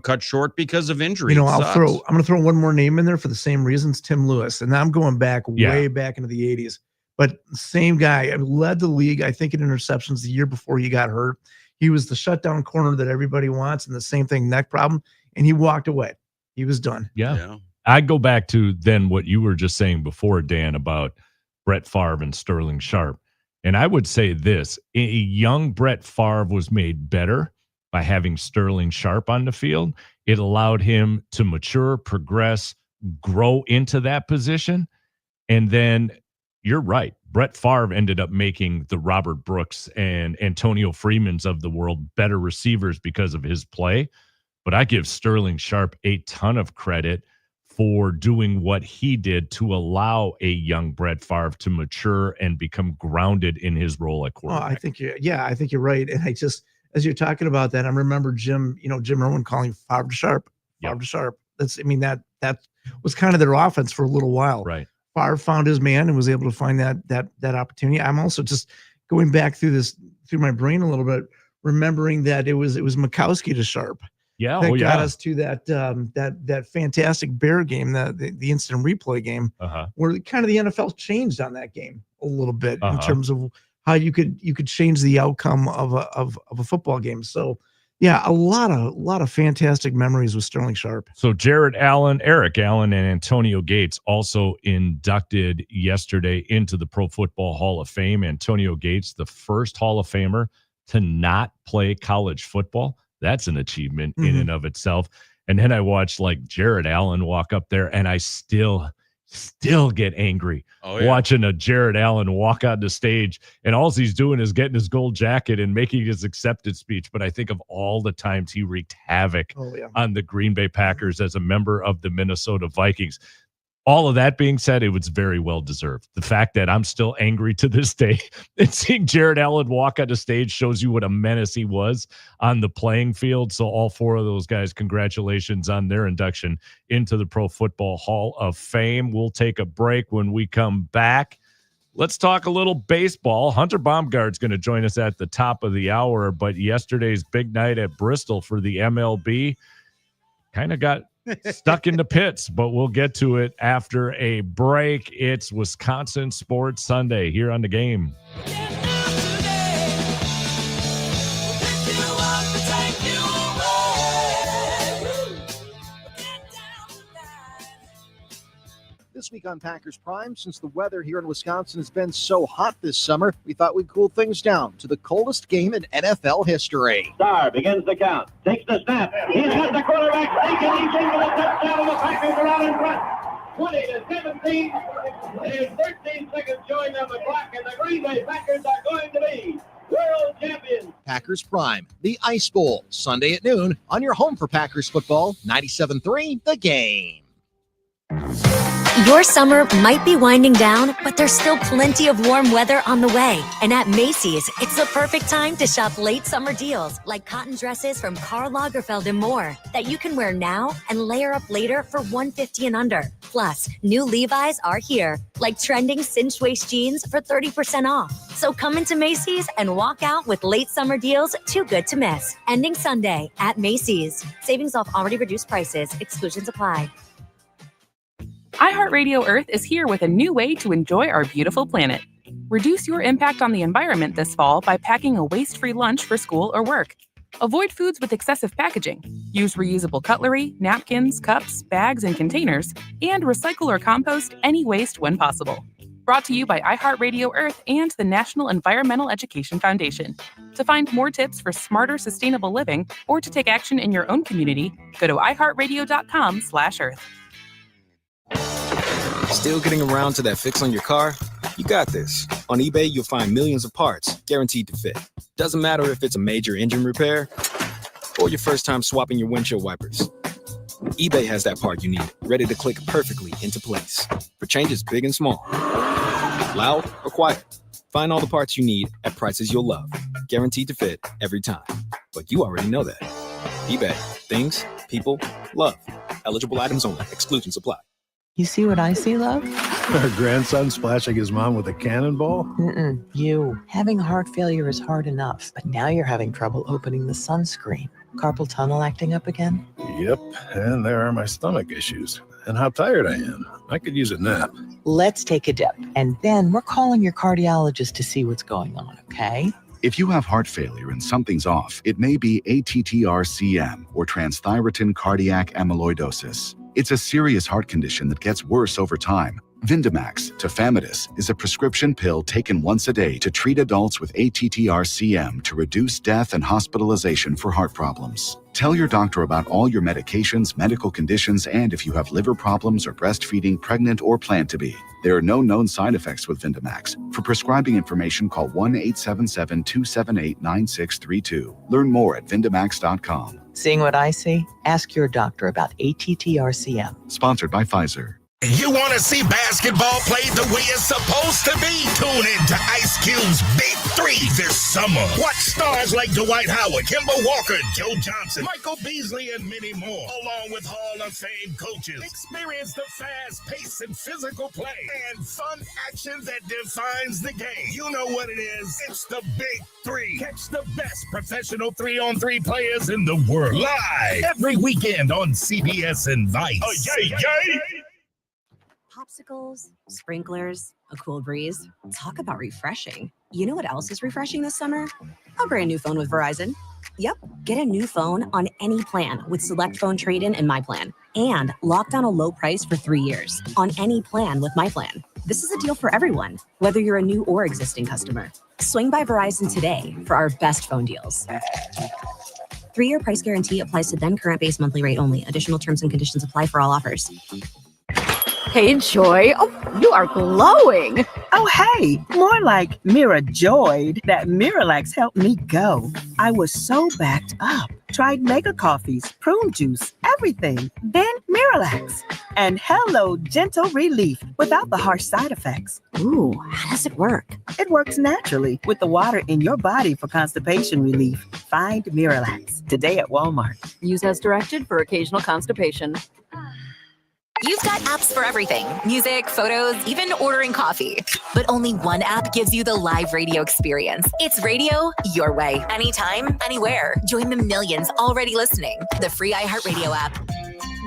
cut short because of injury. I'm going to throw one more name in there for the same reasons, Tim Lewis. And I'm going back way back into the 80s. But same guy, led the league, I think, in interceptions the year before he got hurt. He was the shutdown corner that everybody wants, and the same thing, neck problem, and he walked away. He was done. Yeah. I go back to then what you were just saying before, Dan, about Brett Favre and Sterling Sharp. And I would say this, a young Brett Favre was made better by having Sterling Sharp on the field. It allowed him to mature, progress, grow into that position. And then you're right. Brett Favre ended up making the Robert Brooks and Antonio Freemans of the world better receivers because of his play. But I give Sterling Sharp a ton of credit for doing what he did to allow a young Brett Favre to mature and become grounded in his role at quarterback. I think you're right. And I just, as you're talking about that, I remember Jim Irwin calling Favre to Sharp, Favre to Sharp. That was kind of their offense for a little while. Right. Favre found his man and was able to find that opportunity. I'm also just going back through my brain a little bit, remembering that it was Mikowski to Sharp. Yeah, that got us to that fantastic Bear game, the instant replay game, where kind of the NFL changed on that game a little bit in terms of how you could change the outcome of a football game. So yeah, a lot of fantastic memories with Sterling Sharp. So Eric Allen, and Antonio Gates also inducted yesterday into the Pro Football Hall of Fame. Antonio Gates, the first Hall of Famer to not play college football. That's an achievement in and of itself. And then I watched Jared Allen walk up there, and I still get angry watching a Jared Allen walk on the stage, and all he's doing is getting his gold jacket and making his acceptance speech. But I think of all the times he wreaked havoc on the Green Bay Packers as a member of the Minnesota Vikings. All of that being said, it was very well deserved. The fact that I'm still angry to this day and seeing Jared Allen walk on the stage shows you what a menace he was on the playing field. So all four of those guys, congratulations on their induction into the Pro Football Hall of Fame. We'll take a break. When we come back, let's talk a little baseball. Hunter Baumgart's going to join us at the top of the hour, but yesterday's big night at Bristol for the MLB kind of got stuck in the pits, but we'll get to it after a break. It's Wisconsin Sports Sunday here on The Game. This week on Packers Prime, since the weather here in Wisconsin has been so hot this summer, we thought we'd cool things down to the coldest game in NFL history. Starr begins the count, takes the snap. He's got the quarterback taken. He's in for the touchdown. The Packers are out in front. 20 to 17. There's 13 seconds showing on the clock, and the Green Bay Packers are going to be world champions. Packers Prime, the Ice Bowl, Sunday at noon on your home for Packers football, 97.3 The Game. Your summer might be winding down, but there's still plenty of warm weather on the way. And at Macy's, it's the perfect time to shop late summer deals like cotton dresses from Karl Lagerfeld and more that you can wear now and layer up later for $150 and under. Plus, new Levi's are here, like trending cinched waist jeans for 30% off. So come into Macy's and walk out with late summer deals too good to miss. Ending Sunday at Macy's. Savings off already reduced prices. Exclusions apply. iHeartRadio Earth is here with a new way to enjoy our beautiful planet. Reduce your impact on the environment this fall by packing a waste-free lunch for school or work. Avoid foods with excessive packaging. Use reusable cutlery, napkins, cups, bags, and containers, and recycle or compost any waste when possible. Brought to you by iHeartRadio Earth and the National Environmental Education Foundation. To find more tips for smarter, sustainable living or to take action in your own community, go to iHeartRadio.com/Earth. Still getting around to that fix on your car? You got this. On eBay, you'll find millions of parts guaranteed to fit. Doesn't matter if it's a major engine repair or your first time swapping your windshield wipers. eBay has that part you need, ready to click perfectly into place for changes big and small. Loud or quiet, find all the parts you need at prices you'll love. Guaranteed to fit every time. But you already know that. eBay. Things, people, love. Eligible items only. Exclusions apply. You see what I see, love? Our grandson splashing his mom with a cannonball? You. Having heart failure is hard enough, but now you're having trouble opening the sunscreen. Carpal tunnel acting up again? Yep, and there are my stomach issues. And how tired I am. I could use a nap. Let's take a dip, and then we're calling your cardiologist to see what's going on, okay? If you have heart failure and something's off, it may be ATTR-CM or transthyretin cardiac amyloidosis. It's a serious heart condition that gets worse over time. Vindamax, tafamidis, is a prescription pill taken once a day to treat adults with ATTR-CM to reduce death and hospitalization for heart problems. Tell your doctor about all your medications, medical conditions, and if you have liver problems or breastfeeding, pregnant, or plan to be. There are no known side effects with Vindamax. For prescribing information, call 1-877-278-9632. Learn more at Vindamax.com. Seeing what I see? Ask your doctor about ATTR-CM. Sponsored by Pfizer. You want to see basketball played the way it's supposed to be? Tune in to Ice Cube's Big Three this summer. Watch stars like Dwight Howard, Kemba Walker, Joe Johnson, Michael Beasley, and many more, along with Hall of Fame coaches. Experience the fast pace and physical play and fun action that defines the game. You know what it is. It's the Big Three. Catch the best professional 3-on-3 players in the world live every weekend on CBS and Vice. Oh, yay, yay! Popsicles, sprinklers, a cool breeze. Talk about refreshing. You know what else is refreshing this summer? A brand new phone with Verizon. Yep, get a new phone on any plan with Select Phone Trade-in and My Plan. And lock down a low price for 3 years on any plan with My Plan. This is a deal for everyone, whether you're a new or existing customer. Swing by Verizon today for our best phone deals. 3-year price guarantee applies to then current base monthly rate only. Additional terms and conditions apply for all offers. Hey, Joy. Oh, you are glowing. Oh, hey, more like Mira joyed that Miralax helped me go. I was so backed up. Tried mega coffees, prune juice, everything. Then Miralax. And hello, gentle relief without the harsh side effects. Ooh, how does it work? It works naturally with the water in your body for constipation relief. Find Miralax today at Walmart. Use as directed for occasional constipation. You've got apps for everything. Music, photos, even ordering coffee. But only one app gives you the live radio experience. It's radio your way. Anytime, anywhere. Join the millions already listening. The free iHeartRadio app.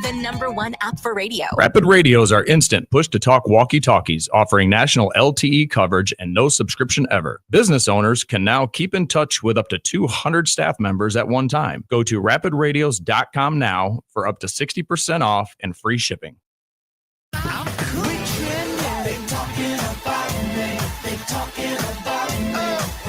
The #1 app for radio. Rapid radios are instant push-to-talk walkie-talkies offering national LTE coverage and no subscription ever. Business owners can now keep in touch with up to 200 staff members at one time. Go to rapidradios.com now for up to 60% off and free shipping. Which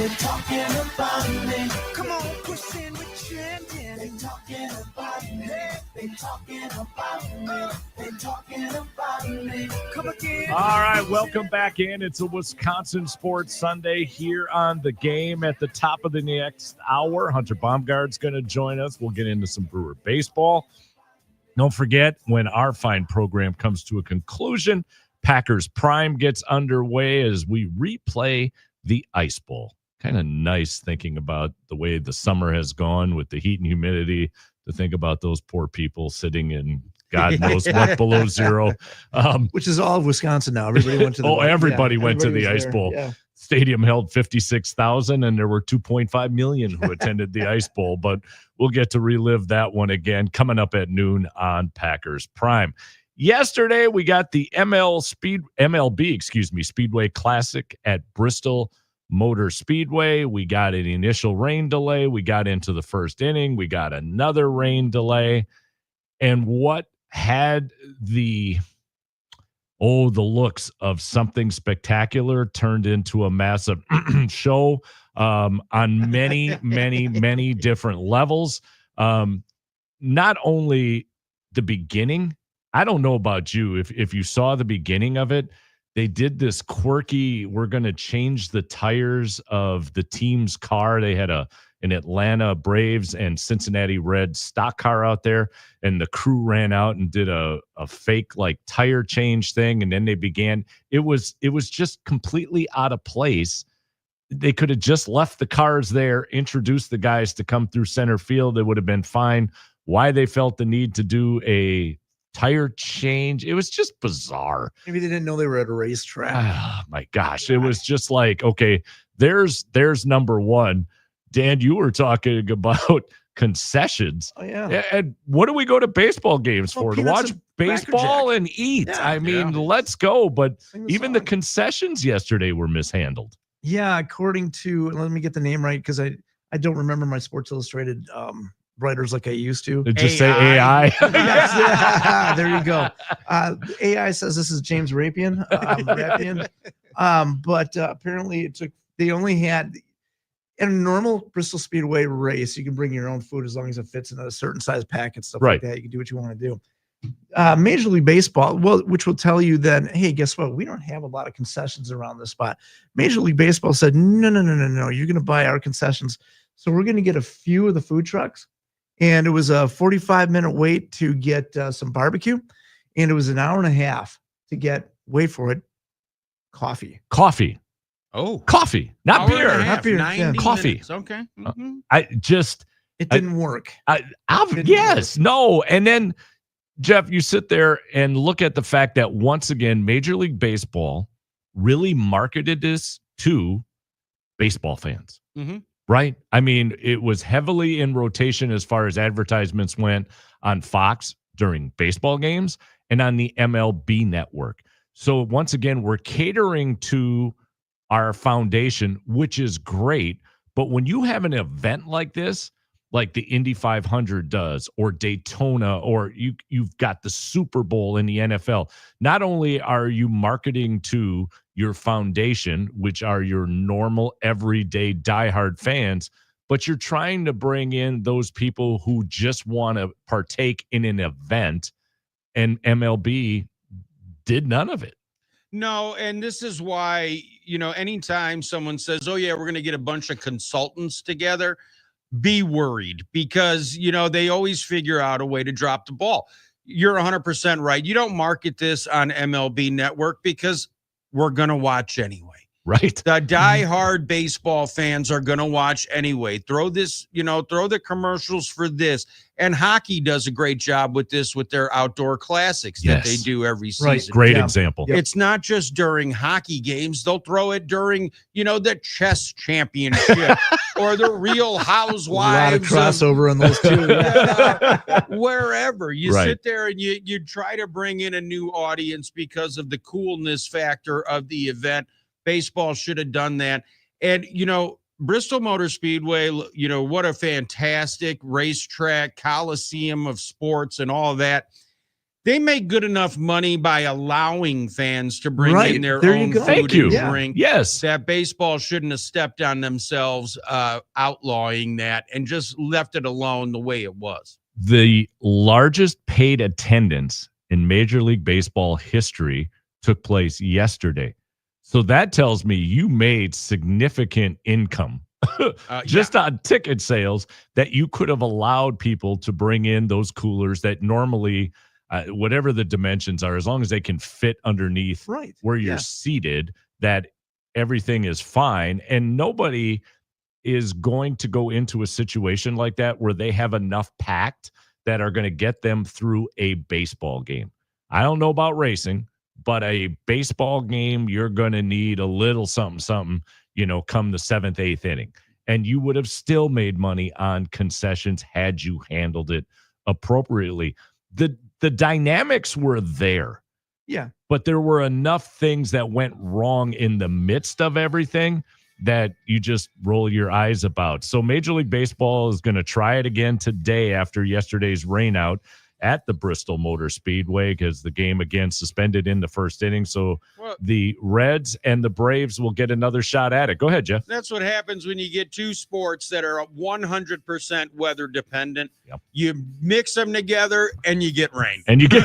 They talking about me. Come on, push in with Trenton. They talking about me. They talking about me. They talking about me. Come again. All right, welcome back in. It's a Wisconsin Sports Sunday here on The Game. At the top of the next hour, Hunter Baumgart's going to join us. We'll get into some Brewer baseball. Don't forget, when our fine program comes to a conclusion, Packers Prime gets underway as we replay the Ice Bowl. Kind of nice thinking about the way the summer has gone with the heat and humidity, to think about those poor people sitting in God knows what below zero. Which is all of Wisconsin now. Everybody went to the everybody went to the Ice there. Bowl. Yeah. Stadium held 56,000 and there were 2.5 million who attended the Ice Bowl, but we'll get to relive that one again coming up at noon on Packers Prime. Yesterday we got the MLB Speedway Classic at Bristol Motor Speedway. We got an initial rain delay. We got into the first inning. We got another rain delay. And what had the looks of something spectacular turned into a massive show on many, many, many different levels. Not only the beginning, I don't know about you, if you saw the beginning of it, they did this quirky, we're going to change the tires of the team's car. They had an Atlanta Braves and Cincinnati Reds stock car out there, and the crew ran out and did a fake like tire change thing. And then they began, it was just completely out of place. They could have just left the cars there, introduced the guys to come through center field. It would have been fine. Why they felt the need to do a tire change, it was just bizarre. Maybe they didn't know they were at a racetrack. Oh my gosh. It was just like, okay, there's number one. Dan, you were talking about concessions. Oh, yeah. And what do we go to baseball games for? To watch and baseball Cracker and eat. Yeah. I mean, let's go. But even the concessions yesterday were mishandled. Yeah, according to, let me get the name right, because I don't remember my Sports Illustrated writers like I used to. Just say AI. Yes, yeah, there you go. AI says this is James Rapian. But apparently they only had, in a normal Bristol Speedway race, you can bring your own food as long as it fits in a certain size pack and stuff like that. You can do what you want to do. Major League Baseball, which will tell you then, hey, guess what? We don't have a lot of concessions around this spot. Major League Baseball said, no. You're going to buy our concessions. So we're going to get a few of the food trucks. And it was a 45-minute wait to get some barbecue. And it was an hour and a half to get, wait for it, coffee. Oh, coffee, not beer. Not beer. 90 Coffee. minutes. Okay. Mhm. It didn't work. Yes, no. And then, Jeff, you sit there and look at the fact that once again, Major League Baseball really marketed this to baseball fans. Mm-hmm. Right? I mean, it was heavily in rotation as far as advertisements went on Fox during baseball games and on the MLB network. So once again, we're catering to our foundation, which is great. But when you have an event like this, like the Indy 500 does, or Daytona, or you've got the Super Bowl in the NFL, not only are you marketing to your foundation, which are your normal, everyday, diehard fans, but you're trying to bring in those people who just want to partake in an event, and MLB did none of it. No, and this is why, anytime someone says, oh, yeah, we're going to get a bunch of consultants together, be worried, because, they always figure out a way to drop the ball. You're 100% right. You don't market this on MLB Network because we're going to watch anyway. Right. The diehard baseball fans are going to watch anyway. Throw the commercials for this. And hockey does a great job with this, with their outdoor classics that they do every season. Right. Great example. Yep. It's not just during hockey games. They'll throw it during, the chess championship or the Real Housewives. A lot of crossover on those two. Wherever you sit there and you try to bring in a new audience because of the coolness factor of the event. Baseball should have done that. And, Bristol Motor Speedway, what a fantastic racetrack, coliseum of sports and all that. They make good enough money by allowing fans to bring Right. in their There you own go. food Thank you. and Yeah. drink. Yes. That baseball shouldn't have stepped on themselves outlawing that and just left it alone the way it was. The largest paid attendance in Major League Baseball history took place yesterday. So that tells me you made significant income just on ticket sales that you could have allowed people to bring in those coolers that normally, whatever the dimensions are, as long as they can fit underneath Right. where you're Yeah. seated, that everything is fine. And nobody is going to go into a situation like that where they have enough packed that are going to get them through a baseball game. I don't know about racing, but a baseball game, you're going to need a little something, come the 7th, 8th inning. And you would have still made money on concessions had you handled it appropriately. The dynamics were there. Yeah. But there were enough things that went wrong in the midst of everything that you just roll your eyes about. So Major League Baseball is going to try it again today after yesterday's rainout at the Bristol Motor Speedway, because the game again suspended in the first inning. So the Reds and the Braves will get another shot at it. Go ahead, Jeff. That's what happens when you get two sports that are 100% weather dependent. Yep. You mix them together and you get rain. And you get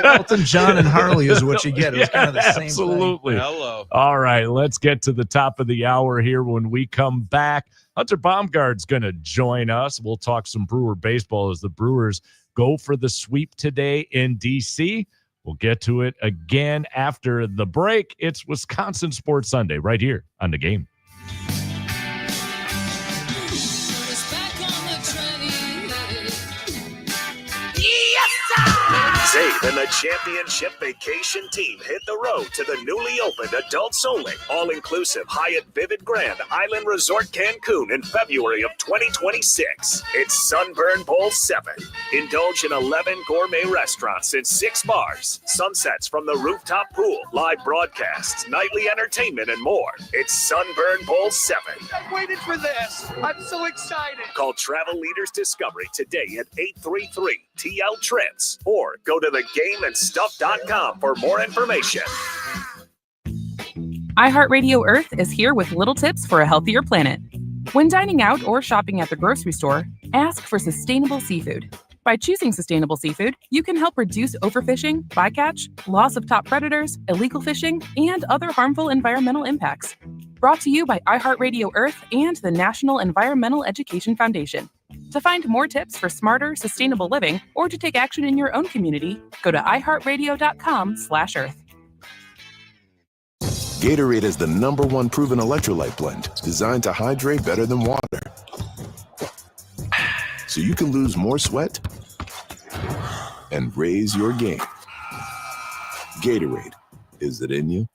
Elton John and Harley is what you get. It was kind of the same absolutely. thing. Hello. All right, let's get to the top of the hour here. When we come back, Hunter Baumgart's going to join us. We'll talk some Brewer baseball as the Brewers go for the sweep today in D.C. We'll get to it again after the break. It's Wisconsin Sports Sunday right here on The Game. Zabe and the championship vacation team hit the road to the newly opened adults-only, all-inclusive Hyatt Vivid Grand Island Resort Cancun in February of 2026. It's Sunburn Bowl 7. Indulge in 11 gourmet restaurants and 6 bars, sunsets from the rooftop pool, live broadcasts, nightly entertainment, and more. It's Sunburn Bowl 7. I waited for this. I'm so excited. Call Travel Leaders Discovery today at 833-TL-TRIPS or go to thegameandstuff.com for more information. iHeartRadio Earth is here with little tips for a healthier planet. When dining out or shopping at the grocery store, ask for sustainable seafood. By choosing sustainable seafood, you can help reduce overfishing, bycatch, loss of top predators, illegal fishing, and other harmful environmental impacts. Brought to you by iHeartRadio Earth and the National Environmental Education Foundation. To find more tips for smarter, sustainable living, or to take action in your own community, go to iHeartRadio.com/Earth. Gatorade is the #1 proven electrolyte blend designed to hydrate better than water. So you can lose more sweat and raise your game. Gatorade, is it in you?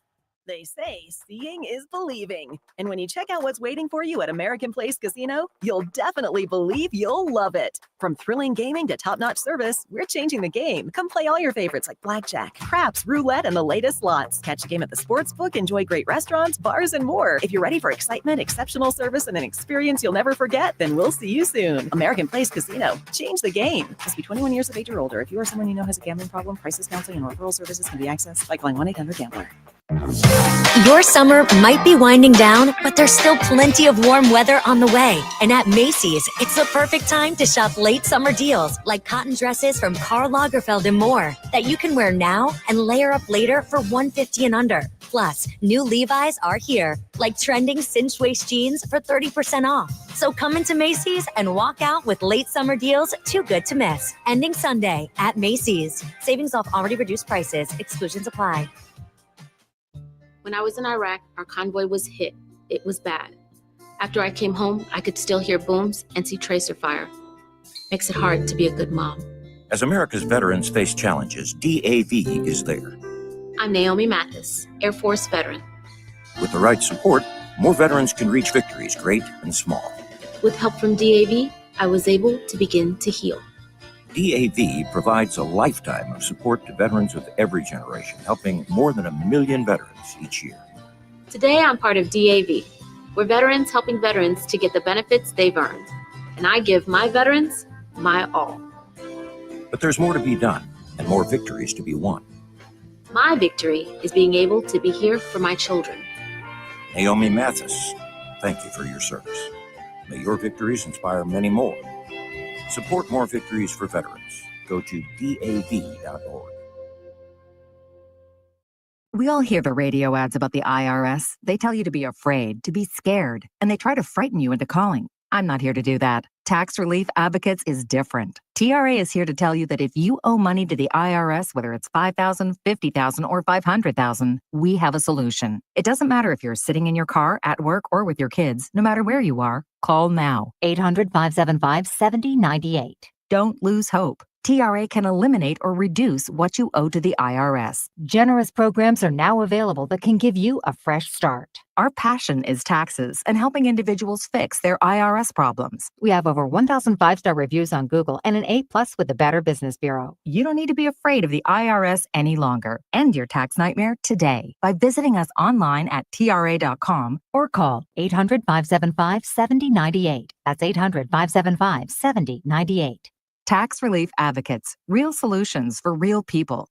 They say seeing is believing. And when you check out what's waiting for you at American Place Casino, you'll definitely believe you'll love it. From thrilling gaming to top-notch service, we're changing the game. Come play all your favorites like blackjack, craps, roulette, and the latest slots. Catch a game at the sportsbook, enjoy great restaurants, bars, and more. If you're ready for excitement, exceptional service, and an experience you'll never forget, then we'll see you soon. American Place Casino. Change the game. Must be 21 years of age or older. If you or someone you know has a gambling problem, crisis counseling and referral services can be accessed by calling 1-800-GAMBLER. Your summer might be winding down, but there's still plenty of warm weather on the way. And at Macy's, it's the perfect time to shop late summer deals like cotton dresses from Karl Lagerfeld and more that you can wear now and layer up later for $150 and under. Plus, new Levi's are here, like trending cinch waist jeans for 30% off. So come into Macy's and walk out with late summer deals too good to miss. Ending Sunday at Macy's. Savings off already reduced prices. Exclusions apply. When I was in Iraq, our convoy was hit. It was bad. After I came home, I could still hear booms and see tracer fire. Makes it hard to be a good mom. As America's veterans face challenges, DAV is there. I'm Naomi Mathis, Air Force veteran. With the right support, more veterans can reach victories, great and small. With help from DAV, I was able to begin to heal. DAV provides a lifetime of support to veterans of every generation, helping more than 1 million veterans each year. Today, I'm part of DAV. We're veterans helping veterans to get the benefits they've earned. And I give my veterans my all. But there's more to be done. and more victories to be won. My victory is being able to be here for my children. Naomi Mathis, thank you for your service. May your victories inspire many more. Support more victories for veterans. Go to DAV.org. We all hear the radio ads about the IRS. They tell you to be afraid, to be scared, and they try to frighten you into calling. I'm not here to do that. Tax Relief Advocates is different. TRA is here to tell you that if you owe money to the IRS, whether it's $5,000, $50,000, or $500,000, we have a solution. It doesn't matter if you're sitting in your car, at work, or with your kids. No matter where you are, call now. 800-575-7098. Don't lose hope. TRA can eliminate or reduce what you owe to the IRS. Generous programs are now available that can give you a fresh start. Our passion is taxes and helping individuals fix their IRS problems. We have over 1,000 5-star reviews on Google and an A+ with the Better Business Bureau. You don't need to be afraid of the IRS any longer. End your tax nightmare today by visiting us online at TRA.com or call 800-575-7098. That's 800-575-7098. Tax Relief Advocates, real solutions for real people.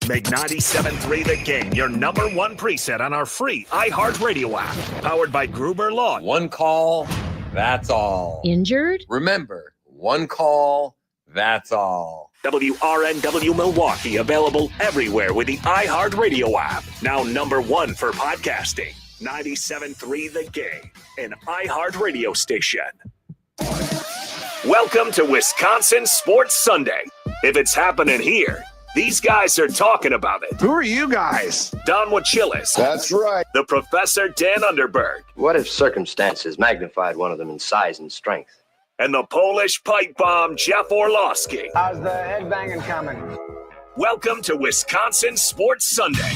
Make 97.3 The Game your number one preset on our free iHeartRadio app. Powered by Gruber Law. One call, that's all. Injured? Remember, one call, that's all. WRNW Milwaukee, available everywhere with the iHeartRadio app. Now number one for podcasting. 97.3 The Game, an iHeartRadio station. Welcome to Wisconsin Sports Sunday. If it's happening here, these guys are talking about it. Who are you guys? Don Wachilis. That's right. The Professor Dan Underberg. What if circumstances magnified one of them in size and strength? And the Polish pipe bomb, Jeff Orlowski. How's the headbanging coming? Welcome to Wisconsin Sports Sunday.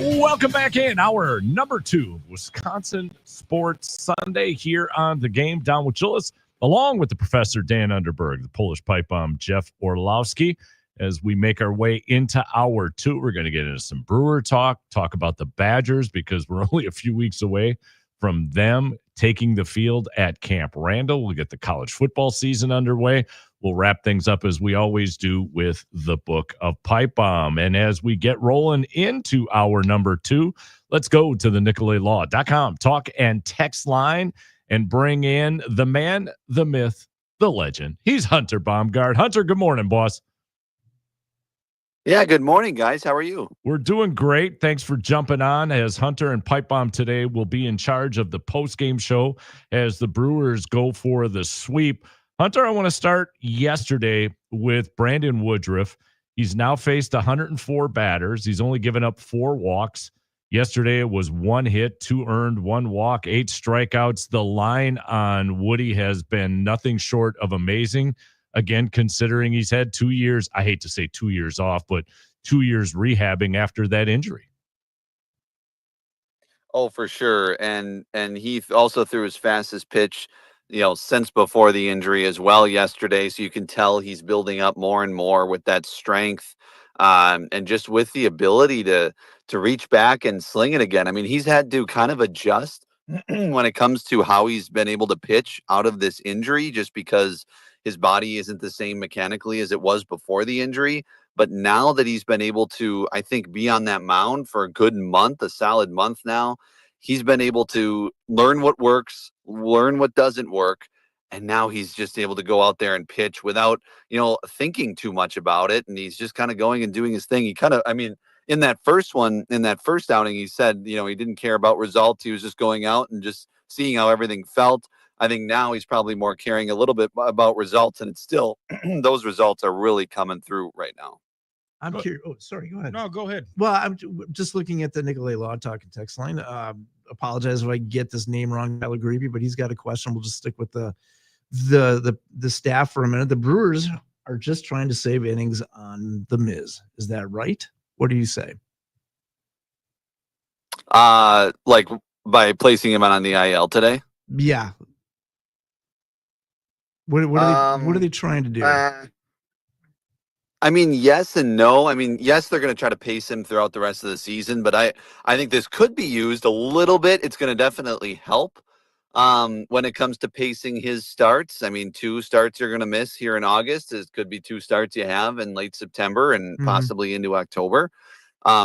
Welcome back in our number 2 Wisconsin Sports Sunday here on The Game. Don Wachilis, along with the Professor Dan Underberg, the Polish pipe bomb Jeff Orlowski. As we make our way into hour 2, we're going to get into some Brewer talk about the Badgers, because we're only a few weeks away from them taking the field at Camp Randall. We'll get the college football season underway. We'll wrap things up as we always do with the Book of Pipe Bomb. And as we get rolling into our number 2, let's go to the NicoletLaw.com talk and text line and bring in the man, the myth, the legend. He's Hunter Baumgart. Hunter, good morning, boss. Yeah, good morning, guys. How are you? We're doing great. Thanks for jumping on, as Hunter and Pipe Bomb today will be in charge of the post-game show as the Brewers go for the sweep. Hunter, I want to start yesterday with Brandon Woodruff. He's now faced 104 batters. He's only given up 4 walks. Yesterday it was 1 hit, 2 earned, 1 walk, 8 strikeouts. The line on Woody has been nothing short of amazing. Again, considering he's had 2 years, I hate to say 2 years off, but 2 years rehabbing after that injury. Oh, for sure. And he also threw his fastest pitch, since before the injury as well yesterday. So you can tell he's building up more and more with that strength, and just with the ability to reach back and sling it again. I mean, he's had to kind of adjust when it comes to how he's been able to pitch out of this injury, just because his body isn't the same mechanically as it was before the injury. But now that he's been able to, I think, be on that mound for a good month, a solid month now, he's been able to learn what works, learn what doesn't work. And now he's just able to go out there and pitch without, thinking too much about it. And he's just kind of going and doing his thing. He kind of, in that first outing, he said, he didn't care about results. He was just going out and just seeing how everything felt. I think now he's probably more caring a little bit about results, and it's still, those results are really coming through right now. I'm curious. Oh, sorry. Go ahead. No, go ahead. Well, I'm just looking at the Nicolet Law Talk and text line. Apologize if I get this name wrong, Pellegrini, but he's got a question. We'll just stick with the staff for a minute. The Brewers are just trying to save innings on the Miz. Is that right? What do you say? Like by placing him on the IL today? Yeah. What are they trying to do? Yes and no. Yes, they're going to try to pace him throughout the rest of the season, but I think this could be used a little bit. It's going to definitely help. when it comes to pacing his starts. I mean, 2 starts you're going to miss here in August. It could be 2 starts you have in late September and possibly into October.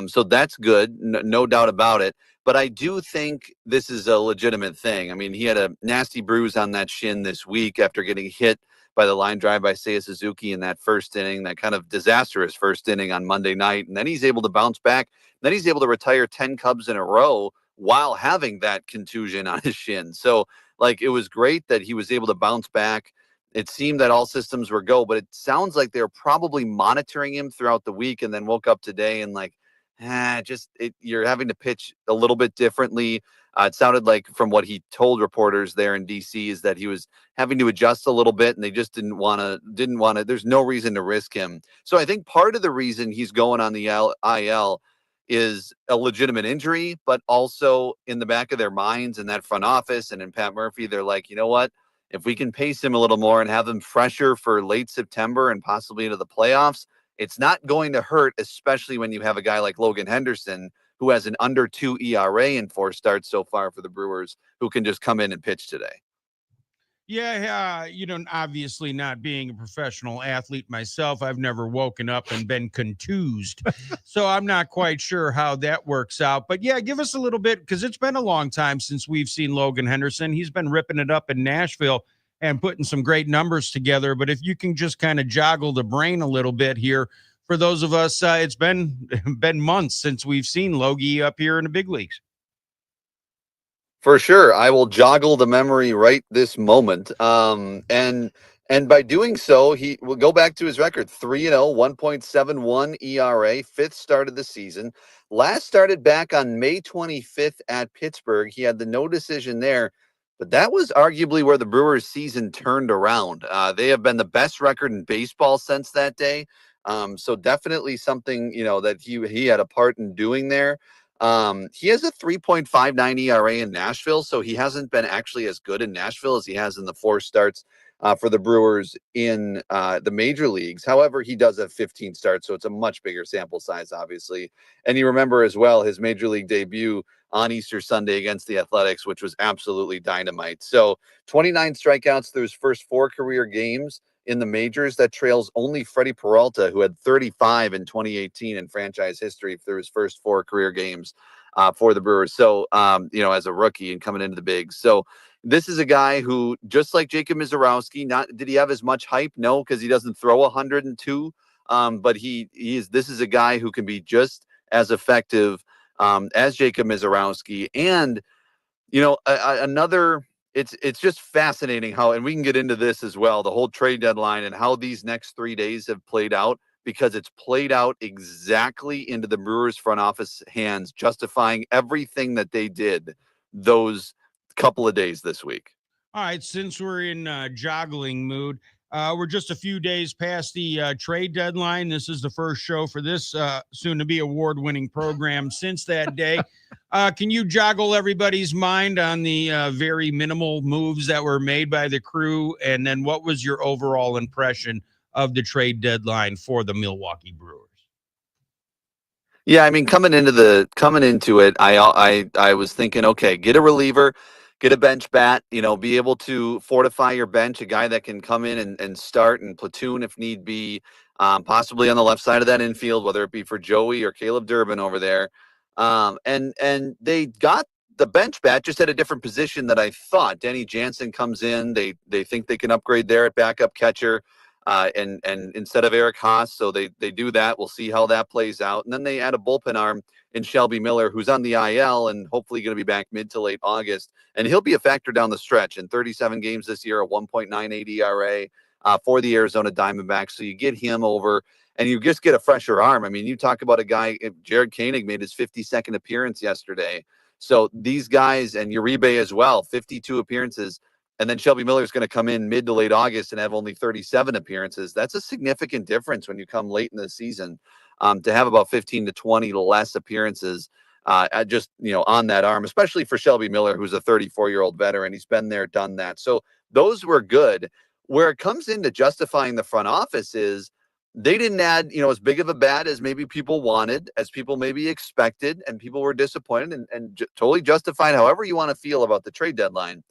So that's good, no doubt about it. But I do think this is a legitimate thing. I mean, he had a nasty bruise on that shin this week after getting hit by the line drive by Seiya Suzuki in that first inning, that kind of disastrous first inning on Monday night. And then he's able to bounce back. Then he's able to retire 10 Cubs in a row while having that contusion on his shin. So, like, it was great that he was able to bounce back. It seemed that all systems were go, but it sounds like they're probably monitoring him throughout the week and then woke up today and like, you're having to pitch a little bit differently. It sounded like from what he told reporters there in DC is that he was having to adjust a little bit and they just didn't want to, there's no reason to risk him. So I think part of the reason he's going on the IL is a legitimate injury, but also in the back of their minds in that front office and in Pat Murphy, they're like, you know what? If we can pace him a little more and have him fresher for late September and possibly into the playoffs, it's not going to hurt, especially when you have a guy like Logan Henderson, who has an under 2 ERA in 4 starts so far for the Brewers, who can just come in and pitch today. Yeah, obviously not being a professional athlete myself, I've never woken up and been contused. So I'm not quite sure how that works out. But yeah, give us a little bit, because it's been a long time since we've seen Logan Henderson. He's been ripping it up in Nashville and putting some great numbers together. But if you can just kind of joggle the brain a little bit here, for those of us, it's been months since we've seen Logie up here in the big leagues. For sure. I will joggle the memory right this moment. And by doing so, he will go back to his record, 3-0, 1.71 ERA, 5th start of the season. Last started back on May 25th at Pittsburgh. He had the no decision there, but that was arguably where the Brewers season turned around. They have been the best record in baseball since that day. So definitely something, that he had a part in doing there. He has a 3.59 ERA in Nashville, so he hasn't been actually as good in Nashville as he has in the 4 starts for the Brewers in the major leagues. However, he does have 15 starts, so it's a much bigger sample size, obviously. And you remember as well his major league debut on Easter Sunday against the Athletics, which was absolutely dynamite. So 29 strikeouts through his first 4 career games in the majors. That trails only Freddie Peralta, who had 35 in 2018 in franchise history through his first 4 career games for the Brewers. So, as a rookie and coming into the bigs. So this is a guy who, just like Jacob Mizorowski, did he have as much hype? No, because he doesn't throw 102. But this is a guy who can be just as effective as Jacob Mizorowski. And, it's just fascinating how, and we can get into this as well, the whole trade deadline and how these next 3 days have played out, because it's played out exactly into the Brewers front office hands, justifying everything that they did those couple of days this week. All right, since we're in joggling mood, we're just a few days past the trade deadline. This is the first show for this soon-to-be award-winning program since that day. Can you joggle everybody's mind on the very minimal moves that were made by the crew? And then what was your overall impression of the trade deadline for the Milwaukee Brewers? Yeah, I mean, coming into it, I was thinking, okay, get a reliever, get a bench bat, be able to fortify your bench, a guy that can come in and start and platoon if need be, possibly on the left side of that infield, whether it be for Joey or Caleb Durbin over there. And they got the bench bat just at a different position that I thought. Denny Jansen comes in. They think they can upgrade there at backup catcher. And instead of Eric Haas, so they do that. We'll see how that plays out. And then they add a bullpen arm in Shelby Miller, who's on the IL and hopefully going to be back mid to late August. And he'll be a factor down the stretch. In 37 games this year, a 1.98 ERA for the Arizona Diamondbacks. So you get him over, and you just get a fresher arm. I mean, you talk about a guy, Jared Koenig made his 52nd appearance yesterday. So these guys, and Uribe as well, 52 appearances. And then Shelby Miller is going to come in mid to late August and have only 37 appearances. That's a significant difference when you come late in the season to have about 15 to 20 less appearances on that arm, especially for Shelby Miller, who's a 34-year-old veteran. He's been there, done that. So those were good. Where it comes into justifying the front office is they didn't add, as big of a bat as maybe people wanted, as people maybe expected, and people were disappointed and totally justified however you want to feel about the trade deadline.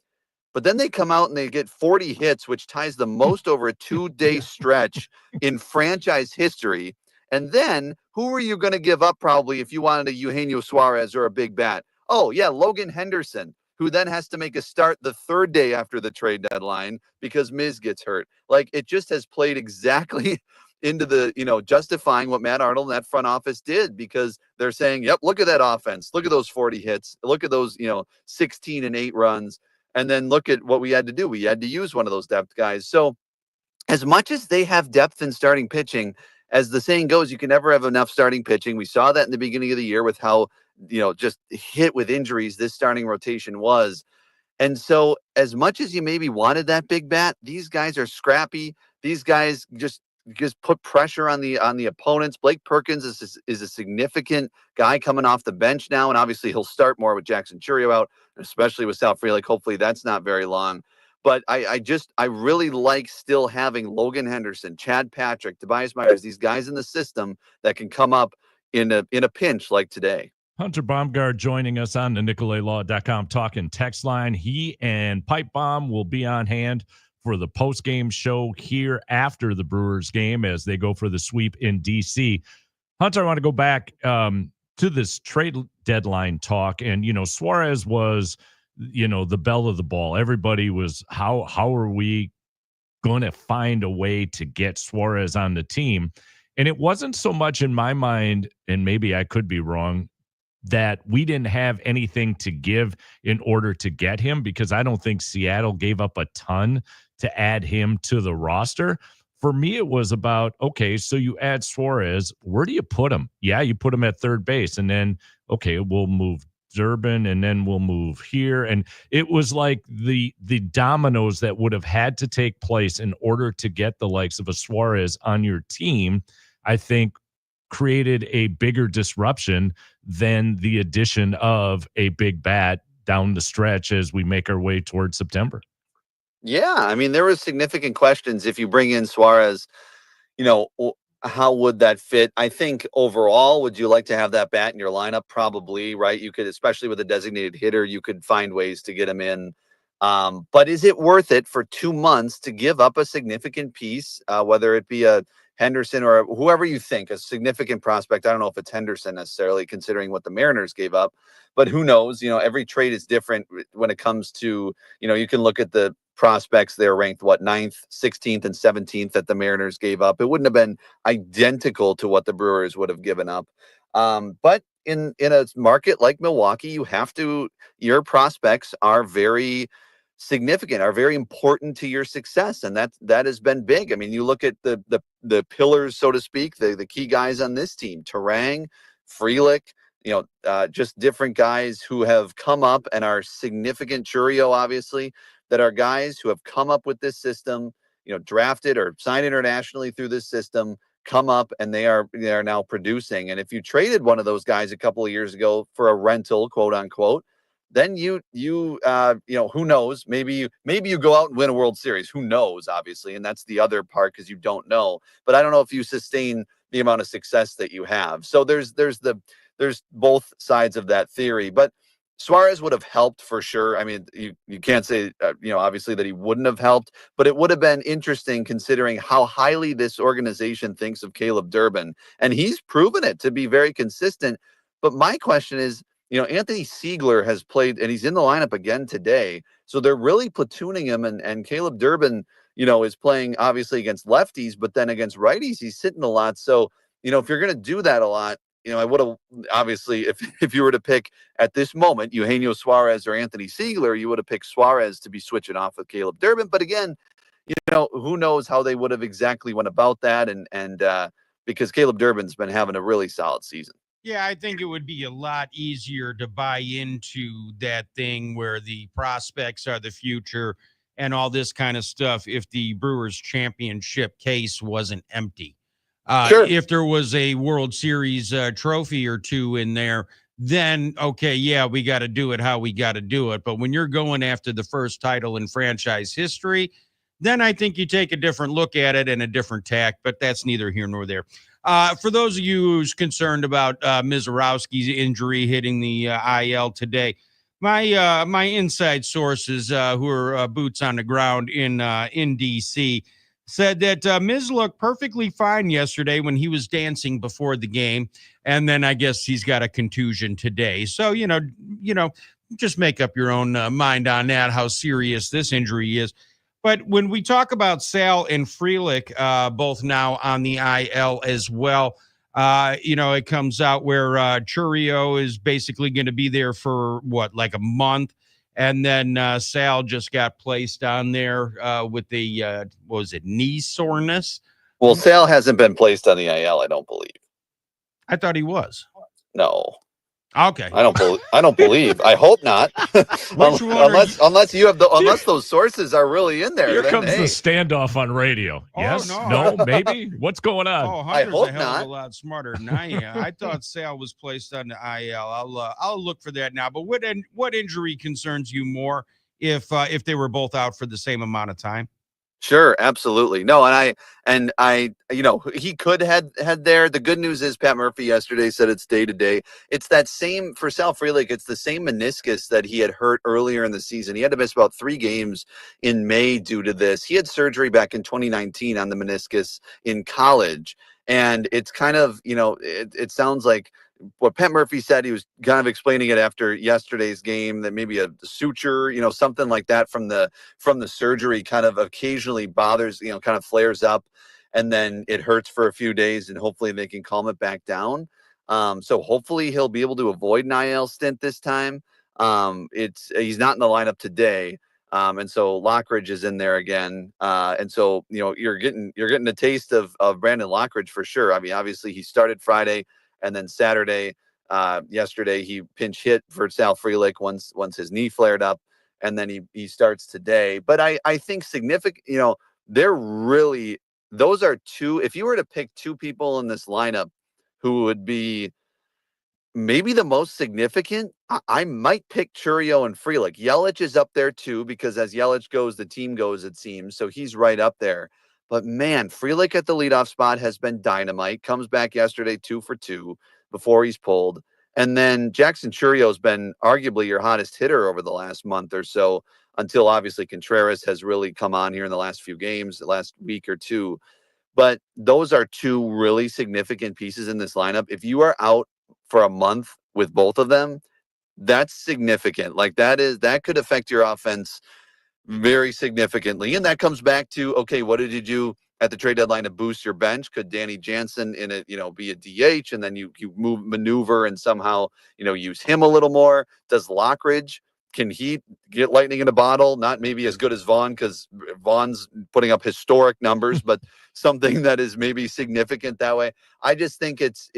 But then they come out and they get 40 hits, which ties the most over a 2-day stretch in franchise history. And then who are you going to give up probably if you wanted a Eugenio Suarez or a big bat? Oh, yeah, Logan Henderson, who then has to make a start the third day after the trade deadline because Miz gets hurt. Like, it just has played exactly into the, justifying what Matt Arnold and that front office did, because they're saying, yep, look at that offense. Look at those 40 hits. Look at those, 16 and 8 runs. And then look at what we had to do. We had to use one of those depth guys. So as much as they have depth in starting pitching, as the saying goes, you can never have enough starting pitching. We saw that in the beginning of the year with how, just hit with injuries this starting rotation was. And so as much as you maybe wanted that big bat, these guys are scrappy. These guys just put pressure on the opponents. Blake Perkins is a significant guy coming off the bench now, and obviously he'll start more with Jackson Churio out, especially with Sal Frelick. Hopefully that's not very long. But I really like still having Logan Henderson, Chad Patrick, Tobias Myers, these guys in the system that can come up in a pinch like today. Hunter Baumgart joining us on the NicoletLaw.com talking text line. He and Pipe Bomb will be on hand for the post-game show here after the Brewers game as they go for the sweep in D.C. Hunter, I want to go back to this trade deadline talk. And, Suarez was, the belle of the ball. Everybody was, how are we going to find a way to get Suarez on the team? And it wasn't so much in my mind, and maybe I could be wrong, that we didn't have anything to give in order to get him, because I don't think Seattle gave up a ton to add him to the roster. For me, it was about, okay, so you add Suarez, where do you put him? Yeah, you put him at third base, and then, okay, we'll move Durbin, and then we'll move here. And it was like the dominoes that would have had to take place in order to get the likes of a Suarez on your team, I think created a bigger disruption than the addition of a big bat down the stretch as we make our way towards September. Yeah, I mean, there were significant questions. If you bring in Suarez, how would that fit? I think overall, would you like to have that bat in your lineup? Probably, right? You could, especially with a designated hitter, you could find ways to get him in. But is it worth it for 2 months to give up a significant piece, whether it be a Henderson or whoever you think, a significant prospect? I don't know if it's Henderson necessarily, considering what the Mariners gave up, but who knows? Every trade is different when it comes to, you can look at the prospects. They're ranked 9th, 16th, and 17th that the Mariners gave up. It wouldn't have been identical to what the Brewers would have given up. But in a market like Milwaukee, your prospects are very significant, are very important to your success, and that has been big. I mean, you look at the pillars, so to speak, the key guys on this team: Terang, Frelick, just different guys who have come up and are significant. Churio, obviously, that are guys who have come up with this system, drafted or signed internationally through this system, come up, and they are now producing. And if you traded one of those guys a couple of years ago for a rental, quote unquote, then you who knows, maybe you go out and win a World Series. Who knows, obviously, and that's the other part, because you don't know. But I don't know if you sustain the amount of success that you have. So there's both sides of that theory. But Suarez would have helped for sure. I mean, you can't say, obviously, that he wouldn't have helped, but it would have been interesting considering how highly this organization thinks of Caleb Durbin. And he's proven it to be very consistent. But my question is, Anthony Siegler has played, and he's in the lineup again today. So they're really platooning him, and Caleb Durbin, is playing obviously against lefties, but then against righties, he's sitting a lot. So, if you're going to do that a lot, I would have, obviously, if you were to pick at this moment Eugenio Suarez or Anthony Siegler, you would have picked Suarez to be switching off with Caleb Durbin. But again, who knows how they would have exactly went about that, and because Caleb Durbin's been having a really solid season. Yeah, I think it would be a lot easier to buy into that thing where the prospects are the future and all this kind of stuff if the Brewers championship case wasn't empty. Sure. If there was a World Series trophy or two in there, then, okay, yeah, we got to do it how we got to do it. But when you're going after the first title in franchise history, then I think you take a different look at it and a different tack, but that's neither here nor there. For those of you who's concerned about Mizorowski's injury hitting the IL today, my inside sources, who are boots on the ground in DC, said that Miz looked perfectly fine yesterday when he was dancing before the game, and then I guess he's got a contusion today. So just make up your own mind on that, how serious this injury is. But when we talk about Sal and Frelick, both now on the IL as well, it comes out where Churio is basically going to be there for like a month. And then Sal just got placed on there with the, what was it, knee soreness? Well, Sal hasn't been placed on the IL, I don't believe. I thought he was. No. Okay. I don't believe. I hope not. unless you have unless those sources are really in there. Here then, comes hey. the standoff on radio. Yes, no. maybe. What's going on? Oh, I Hunter's hope a hell not. of a lot smarter than I am. I thought Sal was placed on the IL. I'll look for that now. But what injury concerns you more if they were both out for the same amount of time? Sure, absolutely. No, and I, he could head there. The good news is Pat Murphy yesterday said it's day to day. It's that same for Sal Frelick. It's the same meniscus that he had hurt earlier in the season. He had to miss about 3 games in May due to this. He had surgery back in 2019 on the meniscus in college, and it's kind of, it sounds like what Pat Murphy said. He was kind of explaining it after yesterday's game that maybe a suture, something like that from the surgery kind of occasionally bothers, kind of flares up, and then it hurts for a few days, and hopefully they can calm it back down. So hopefully he'll be able to avoid an IL stint this time. He's not in the lineup today. And so Lockridge is in there again. And so, you're getting a taste of Brandon Lockridge for sure. I mean, obviously he started Friday, and then Saturday, yesterday he pinch hit for Sal Frelick once his knee flared up, and then he starts today. But I think significant, they're really, those are two. If you were to pick 2 people in this lineup who would be maybe the most significant, I might pick Churio and Frelick. Yelich is up there too, because as Yelich goes, the team goes, it seems. So he's right up there. But man, Frelick at the leadoff spot has been dynamite. Comes back yesterday 2 for 2 before he's pulled. And then Jackson Churio has been arguably your hottest hitter over the last month or so, until obviously Contreras has really come on here in the last few games, the last week or two. But those are 2 really significant pieces in this lineup. If you are out for a month with both of them, that's significant. Like that could affect your offense very significantly. And that comes back to, okay, what did you do at the trade deadline to boost your bench? Could Danny Jansen in it, be a DH, and then you maneuver and somehow, use him a little more? Does Lockridge, can he get lightning in a bottle? Not maybe as good as Vaughn, because Vaughn's putting up historic numbers, but something that is maybe significant that way. I just think it's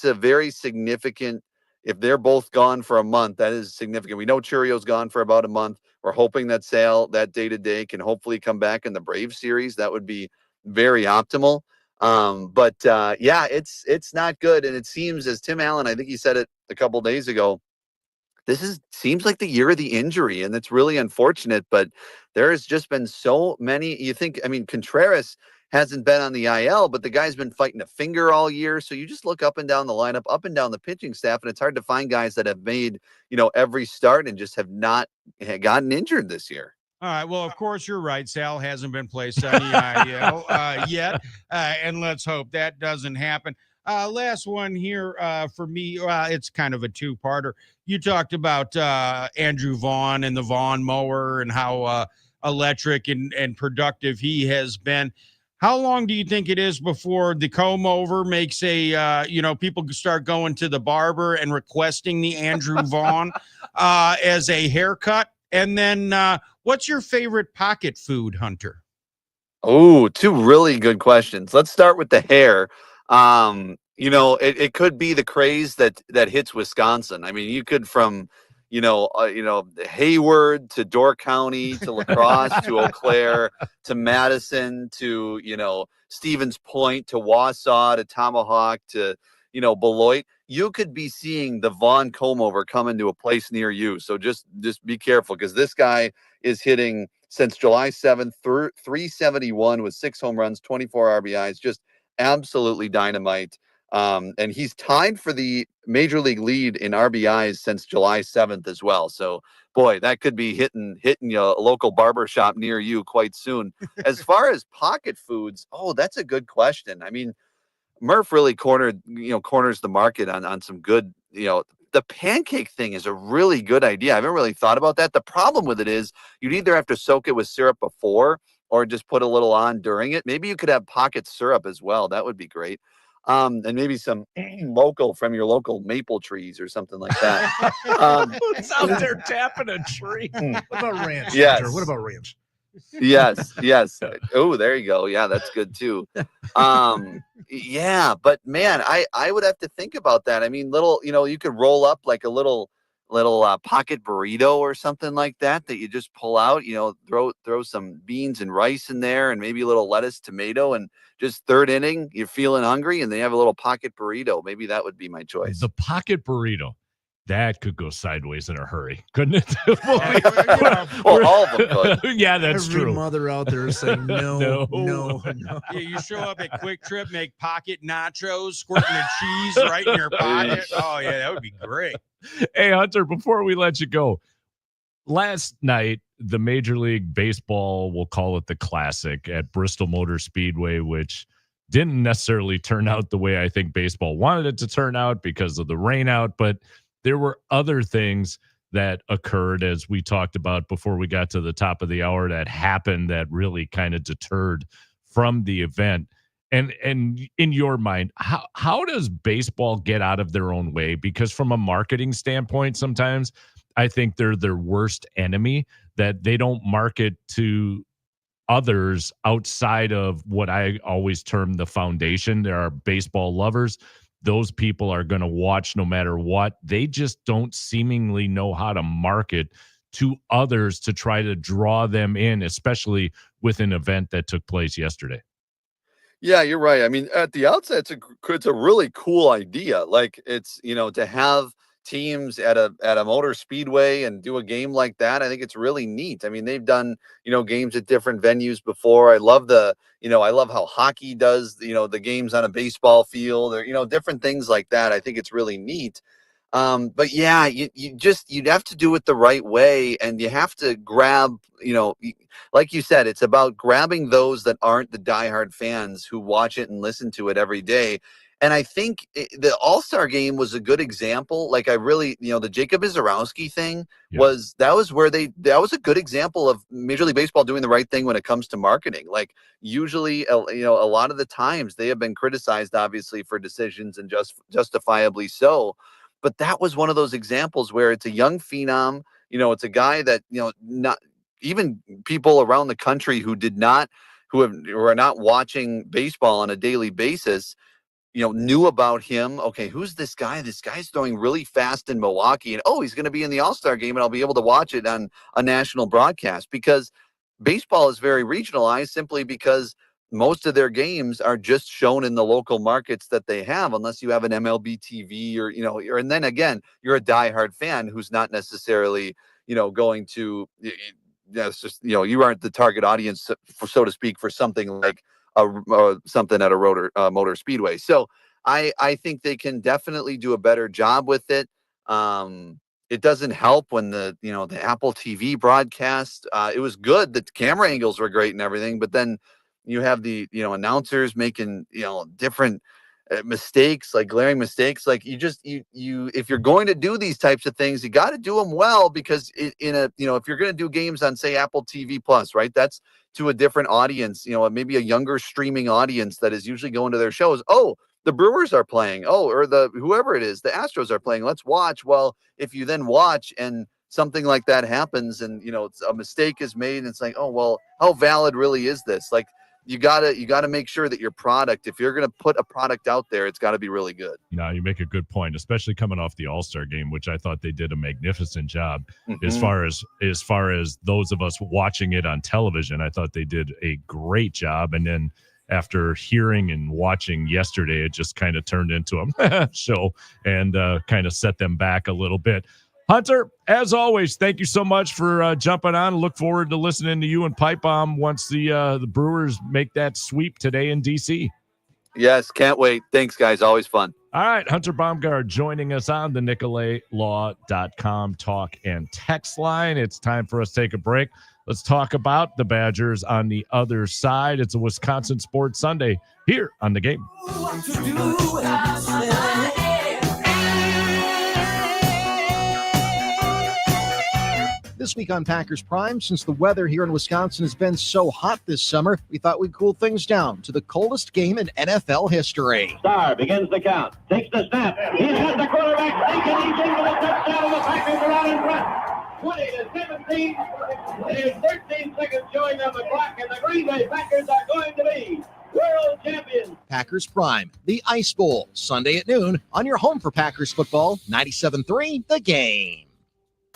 a very significant. If they're both gone for a month, that is significant. We know Churio's gone for about a month. We're hoping that Sal, that day-to-day, can hopefully come back in the Braves series. That would be very optimal. But it's not good. And it seems, as Tim Allen, I think he said it a couple days ago, seems like the year of the injury, and it's really unfortunate. But there has just been so many. You think, Contreras hasn't been on the IL, but the guy's been fighting a finger all year. So you just look up and down the lineup, up and down the pitching staff, and it's hard to find guys that have made, every start and just have not gotten injured this year. All right. Well, of course, you're right. Sal hasn't been placed on the IL yet, and let's hope that doesn't happen. Last one here for me. It's kind of a 2-parter. You talked about Andrew Vaughn and the Vaughn mower and how electric and productive he has been. How long do you think it is before the comb over makes people start going to the barber and requesting the Andrew Vaughn as a haircut? And then what's your favorite pocket food, Hunter? Oh, 2 really good questions. Let's start with the hair. It could be the craze that hits Wisconsin. I mean, you could from Hayward to Door County to La Crosse to Eau Claire to Madison to Stevens Point to Wausau to Tomahawk to Beloit. You could be seeing the Vaughn comb over come into a place near you. So just be careful, because this guy is hitting since July 7th, 371 with 6 home runs, 24 RBIs, just absolutely dynamite. And he's tied for the major league lead in RBIs since July 7th as well. So, boy, that could be hitting a local barber shop near you quite soon. As far as pocket foods, that's a good question. I mean, Murph really corners the market on some good, the pancake thing is a really good idea. I haven't really thought about that. The problem with it is you'd either have to soak it with syrup before or just put a little on during it. Maybe you could have pocket syrup as well. That would be great. And maybe some local from your local maple trees or something like that. Who's out there tapping a tree? What about ranch? Yes. Hunter? What about ranch? Yes. Oh, there you go. Yeah, that's good too. Yeah, but man, I would have to think about that. I mean, you could roll up like a little pocket burrito or something like that you just pull out, throw some beans and rice in there and maybe a little lettuce, tomato, and just third inning, you're feeling hungry and they have a little pocket burrito. Maybe that would be my choice. The pocket burrito. That could go sideways in a hurry, couldn't it? Well, all of them could. Yeah, that's Every true. mother out there is saying no. Yeah, you show up at Quick Trip, make pocket nachos, squirting the cheese right in your pocket. Oh, yeah, that would be great. Hey, Hunter, before we let you go, last night, the Major League Baseball, we'll call it the Classic at Bristol Motor Speedway, which didn't necessarily turn out the way I think baseball wanted it to turn out because of the rain out, but there were other things that occurred, as we talked about before we got to the top of the hour, that happened that really kind of deterred from the event. And in your mind, how does baseball get out of their own way? Because from a marketing standpoint, sometimes I think they're their worst enemy, that they don't market to others outside of what I always term the foundation. There are baseball lovers. Those people are going to watch no matter what. They just don't seemingly know how to market to others to try to draw them in, especially with an event that took place yesterday. Yeah, you're right. I mean, at the outset, it's a really cool idea. Like it's, to have teams at a motor speedway and do a game like that. I think it's really neat. I mean, they've done, games at different venues before. I love I love how hockey does, the games on a baseball field or, different things like that. I think it's really neat. But yeah, you'd have to do it the right way, and you have to grab, like you said, it's about grabbing those that aren't the diehard fans who watch it and listen to it every day. And I think the All-Star game was a good example. Like I really, the Jacob Izarowski thing was a good example of Major League Baseball doing the right thing when it comes to marketing. Like usually, a lot of the times they have been criticized, obviously, for decisions, and justifiably so. But that was one of those examples where it's a young phenom, it's a guy that, not even people around the country who are not watching baseball on a daily basis, knew about him. Okay, who's this guy? This guy's throwing really fast in Milwaukee, and he's going to be in the All-Star game, and I'll be able to watch it on a national broadcast, because baseball is very regionalized simply because most of their games are just shown in the local markets that they have, unless you have an MLB TV or, and then again, you're a diehard fan who's not necessarily, going to, that's just, you aren't the target audience, so to speak, for something like something at a motor speedway. So I think they can definitely do a better job with it. It doesn't help when the Apple TV broadcast, it was good. The camera angles were great and everything, but then you have the, announcers making, different mistakes, like glaring mistakes. Like if you're going to do these types of things, you got to do them well, because if you're going to do games on, say, Apple TV Plus, right, that's to a different audience, maybe a younger streaming audience that is usually going to their shows. Oh, the Brewers are playing. Oh, or whoever it is, the Astros are playing. Let's watch. Well, if you then watch and something like that happens, and a mistake is made, and it's like, oh, well, how valid really is this? Like, you gotta make sure that your product, if you're gonna put a product out there, it's got to be really good. No, you make a good point, especially coming off the All-Star game, which I thought they did a magnificent job. As far as those of us watching it on television, I thought they did a great job. And then after hearing and watching yesterday, it just kind of turned into a show and kind of set them back a little bit. Hunter, as always, thank you so much for jumping on. Look forward to listening to you and Pipe Bomb once the Brewers make that sweep today in D.C. Yes, can't wait. Thanks, guys. Always fun. All right, Hunter Baumgart joining us on the NicoletLaw.com talk and text line. It's time for us to take a break. Let's talk about the Badgers on the other side. It's a Wisconsin Sports Sunday here on The Game. This week on Packers Prime, since the weather here in Wisconsin has been so hot this summer, we thought we'd cool things down to the coldest game in NFL history. Starr begins the count, takes the snap. He's got the quarterback thinking he's in for the touchdown, and the Packers are out in front. 20-17. There's 13 seconds showing on the clock, and the Green Bay Packers are going to be world champions. Packers Prime, the Ice Bowl, Sunday at noon on your home for Packers football, 97.3 The Game.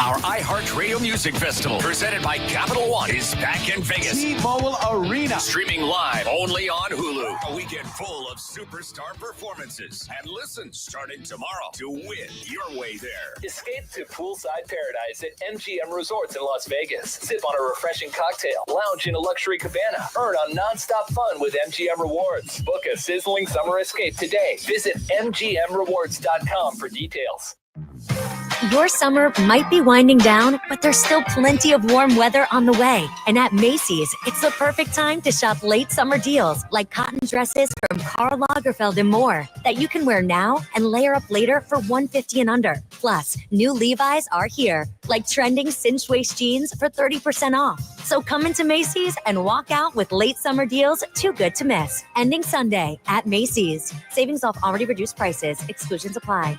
Our iHeartRadio Music Festival, presented by Capital One, is back in Vegas. T-Mobile Arena. Streaming live only on Hulu. A weekend full of superstar performances. And listen, starting tomorrow, to win your way there. Escape to poolside paradise at MGM Resorts in Las Vegas. Sip on a refreshing cocktail. Lounge in a luxury cabana. Earn on nonstop fun with MGM Rewards. Book a sizzling summer escape today. Visit MGMRewards.com for details. Your summer might be winding down, but there's still plenty of warm weather on the way. And at Macy's, it's the perfect time to shop late summer deals like cotton dresses from Karl Lagerfeld and more that you can wear now and layer up later for $150 and under. Plus, new Levi's are here, like trending cinched waist jeans for 30% off. So come into Macy's and walk out with late summer deals too good to miss. Ending Sunday at Macy's. Savings off already reduced prices. Exclusions apply.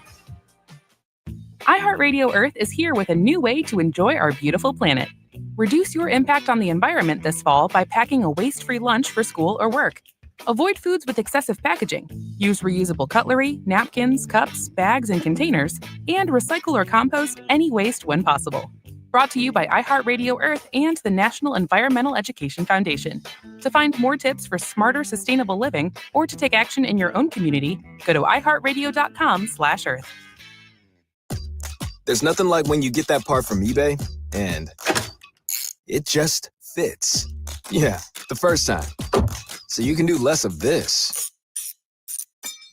iHeartRadio Earth is here with a new way to enjoy our beautiful planet. Reduce your impact on the environment this fall by packing a waste-free lunch for school or work. Avoid foods with excessive packaging. Use reusable cutlery, napkins, cups, bags, and containers, and recycle or compost any waste when possible. Brought to you by iHeartRadio Earth and the National Environmental Education Foundation. To find more tips for smarter, sustainable living or to take action in your own community, go to iHeartRadio.com/Earth. There's nothing like when you get that part from eBay and it just fits. Yeah, the first time. So you can do less of this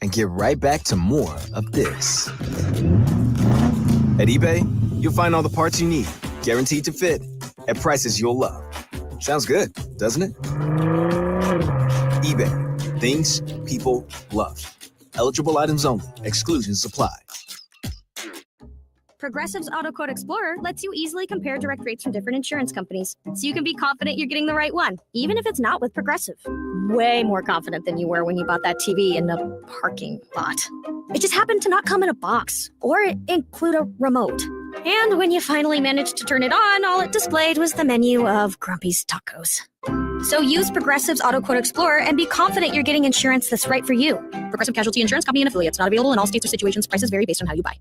and get right back to more of this. At eBay, you'll find all the parts you need, guaranteed to fit, at prices you'll love. Sounds good, doesn't it? eBay, things people love. Eligible items only. Exclusions apply. Progressive's Auto Quote Explorer lets you easily compare direct rates from different insurance companies, so you can be confident you're getting the right one, even if it's not with Progressive. Way more confident than you were when you bought that TV in the parking lot. It just happened to not come in a box or include a remote. And when you finally managed to turn it on, all it displayed was the menu of Grumpy's Tacos. So use Progressive's Auto Quote Explorer and be confident you're getting insurance that's right for you. Progressive Casualty Insurance Company and affiliates. Not available in all states or situations. Prices vary based on how you buy.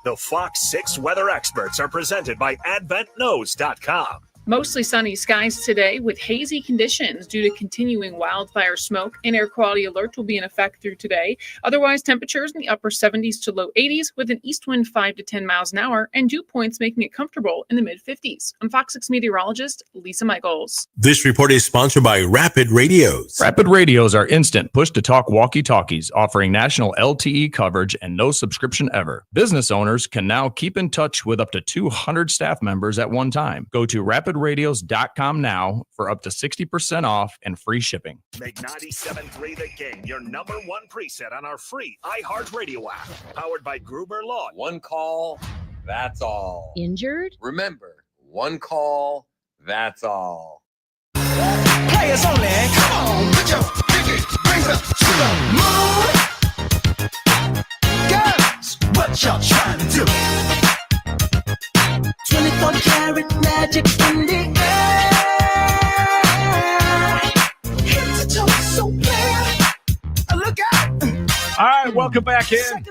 The Fox 6 weather experts are presented by AdventKnows.com. Mostly sunny skies today with hazy conditions due to continuing wildfire smoke. An air quality alert will be in effect through today. Otherwise, temperatures in the upper 70s to low 80s with an east wind 5 to 10 miles an hour and dew points making it comfortable in the mid 50s. I'm Fox 6 meteorologist Lisa Michaels. This report is sponsored by Rapid Radios. Rapid Radios are instant push-to-talk walkie-talkies offering national LTE coverage and no subscription ever. Business owners can now keep in touch with up to 200 staff members at one time. Go to rapidradios.com now for up to 60% off and free shipping. Make 97.3 The Game your number one preset on our free iHeartRadio app. Powered by Gruber Law. One call, that's all. Injured? Remember, one call, that's all. Players only. Come on, put your pinky rings up to the moon. Girls, what y'all trying to do? 24 karat magic in the air. Head to toe, so clear. Look out. All right, welcome back in.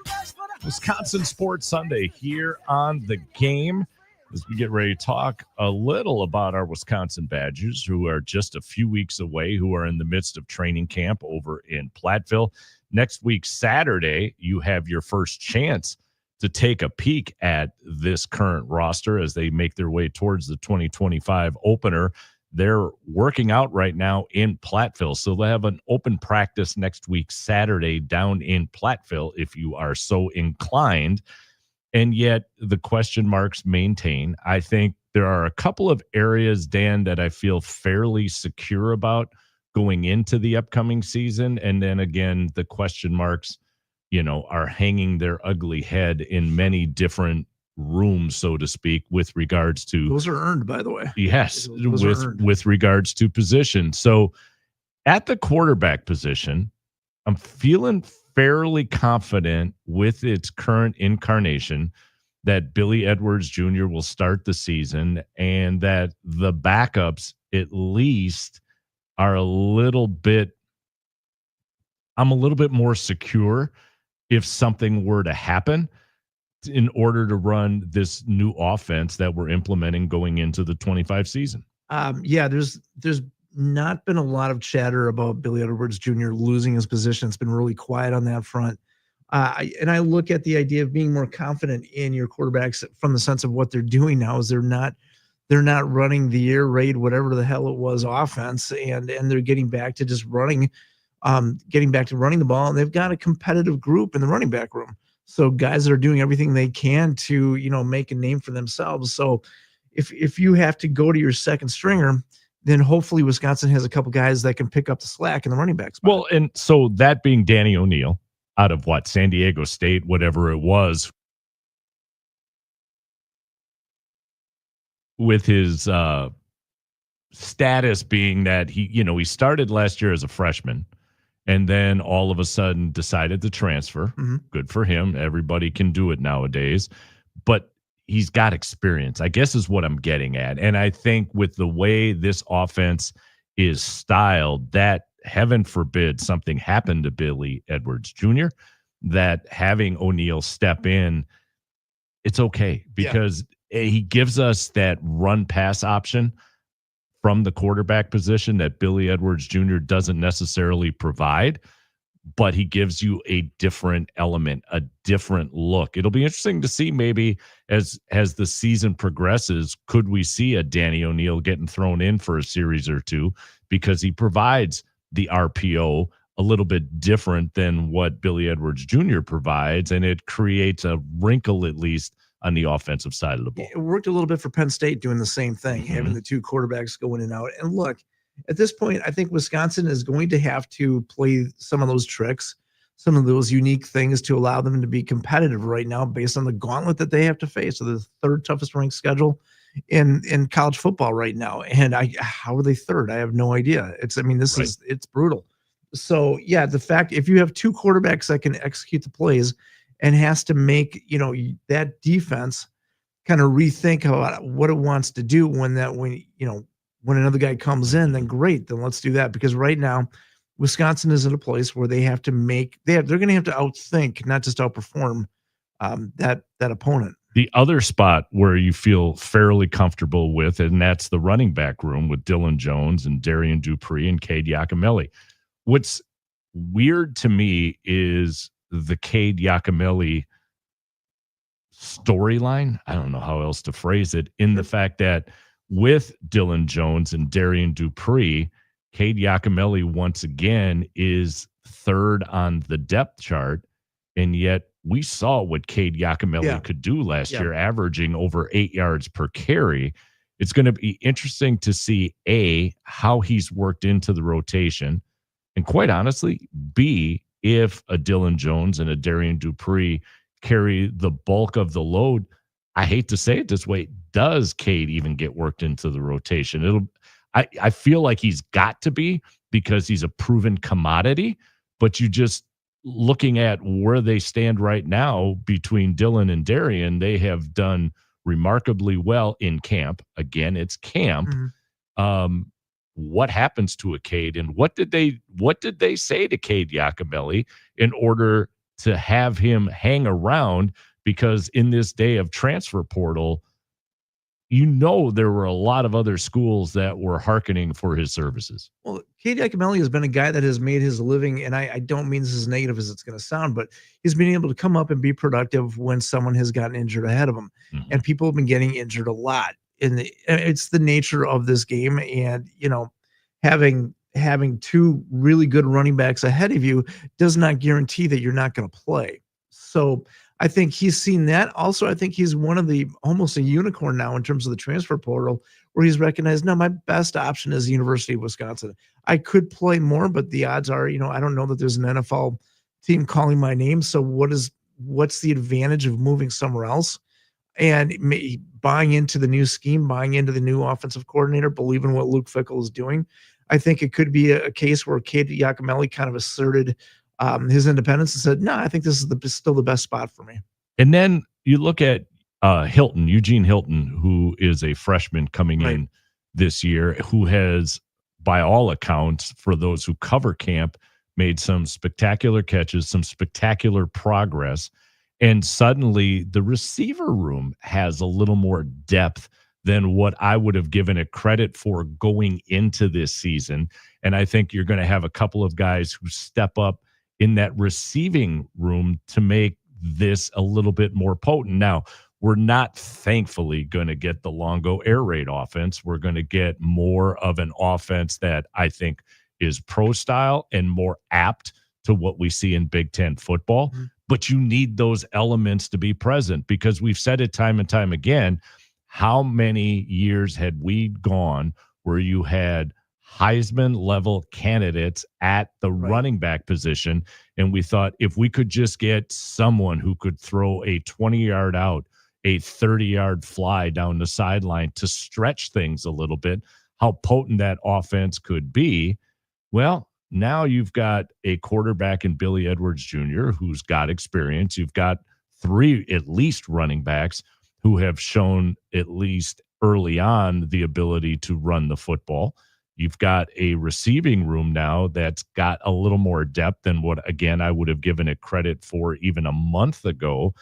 Wisconsin Sports Sunday here on The Game as we get ready to talk a little about our Wisconsin Badgers, who are just a few weeks away, who are in the midst of training camp over in Platteville. Next week, Saturday, you have your first chance to take a peek at this current roster as they make their way towards the 2025 opener. they're working out right now in Platteville. So they'll have an open practice next week, Saturday, down in Platteville, if you are so inclined. And yet the question marks maintain. I think there are a couple of areas, Dan, that I feel fairly secure about going into the upcoming season. And then again, the question marks, are hanging their ugly head in many different rooms, so to speak, with regards to those are earned, by the way. Yes, Those are earned. with regards to position. So at the quarterback position, I'm feeling fairly confident with its current incarnation that Billy Edwards Jr. will start the season and that the backups at least are I'm a little bit more secure if something were to happen in order to run this new offense that we're implementing going into the 25 season. There's not been a lot of chatter about Billy Edwards Jr. losing his position. It's been really quiet on that front. And I look at the idea of being more confident in your quarterbacks from the sense of what they're doing now is they're not running the air raid, whatever the hell it was, offense, and they're getting back to just running the ball. And they've got a competitive group in the running back room. So guys that are doing everything they can to, make a name for themselves. So if you have to go to your second stringer, then hopefully Wisconsin has a couple guys that can pick up the slack in the running back spot. Well, and so that being Danny O'Neill out of San Diego State, whatever it was, with his status being that he started last year as a freshman and then all of a sudden decided to transfer. Mm-hmm. Good for him. Everybody can do it nowadays, but he's got experience, I guess is what I'm getting at. And I think with the way this offense is styled, that heaven forbid something happened to Billy Edwards Jr., that having O'Neill step in, it's okay because he gives us that run pass option from the quarterback position that Billy Edwards Jr. doesn't necessarily provide, but he gives you a different element, a different look. It'll be interesting to see maybe as the season progresses, could we see a Danny O'Neill getting thrown in for a series or two because he provides the RPO a little bit different than what Billy Edwards Jr. provides, and it creates a wrinkle at least on the offensive side of the ball. It worked a little bit for Penn State doing the same thing, having the two quarterbacks go in and out. And look, at this point, I think Wisconsin is going to have to play some of those tricks, some of those unique things to allow them to be competitive right now based on the gauntlet that they have to face. So the third toughest ranked schedule in college football right now. And how are they third? I have no idea. It's brutal. So yeah, the fact, if you have two quarterbacks that can execute the plays and has to make, that defense kind of rethink about what it wants to do when another guy comes in, then great, then let's do that. Because right now, Wisconsin is in a place where they're going to have to outthink, not just outperform that opponent. The other spot where you feel fairly comfortable with, and that's the running back room with Dylan Jones and Darian Dupree and Cade Giacomelli. What's weird to me is the Cade Giacomelli storyline. I don't know how else to phrase it, in the fact that with Dylan Jones and Darian Dupree, Cade Giacomelli once again is third on the depth chart, and yet we saw what Cade Giacomelli could do last year, averaging over 8 yards per carry. It's going to be interesting to see, A, how he's worked into the rotation, and quite honestly, B, if a Dylan Jones and a Darian Dupree carry the bulk of the load. I hate to say it this way, does Cade even get worked into the rotation? I feel like he's got to be, because he's a proven commodity, but you just looking at where they stand right now between Dylan and Darian, they have done remarkably well in camp. Again, it's camp. Mm-hmm. What happens to a Cade, and what did they say to Cade Giacomelli in order to have him hang around? Because in this day of transfer portal, there were a lot of other schools that were hearkening for his services. Well, Cade Giacomelli has been a guy that has made his living, and I don't mean this as negative as it's going to sound, but he's been able to come up and be productive when someone has gotten injured ahead of him. Mm-hmm. And people have been getting injured a lot. it's the nature of this game. And, having two really good running backs ahead of you does not guarantee that you're not going to play. So I think he's seen that. Also, I think he's one of the almost a unicorn now in terms of the transfer portal, where he's recognized, no, my best option is the University of Wisconsin. I could play more, but the odds are, I don't know that there's an NFL team calling my name. So what's the advantage of moving somewhere else? And buying into the new scheme, buying into the new offensive coordinator, believing what Luke Fickell is doing. I think it could be a case where Cade Giacomelli kind of asserted his independence and said, no, I think this is still the best spot for me. And then you look at Eugene Hilton, who is a freshman coming in this year, who has, by all accounts, for those who cover camp, made some spectacular catches, some spectacular progress. And suddenly the receiver room has a little more depth than what I would have given it credit for going into this season. And I think you're going to have a couple of guys who step up in that receiving room to make this a little bit more potent. Now, we're not thankfully going to get the Longo air raid offense. We're going to get more of an offense that I think is pro style and more apt to what we see in Big Ten football. Mm-hmm. But you need those elements to be present, because we've said it time and time again. How many years had we gone where you had Heisman level candidates at the running back position, and we thought if we could just get someone who could throw a 20-yard out, a 30-yard fly down the sideline to stretch things a little bit, how potent that offense could be. Well, now you've got a quarterback in Billy Edwards Jr. who's got experience. You've got 3 at least running backs who have shown at least early on the ability to run the football. You've got a receiving room now that's got a little more depth than what, again, I would have given it credit for even a month ago.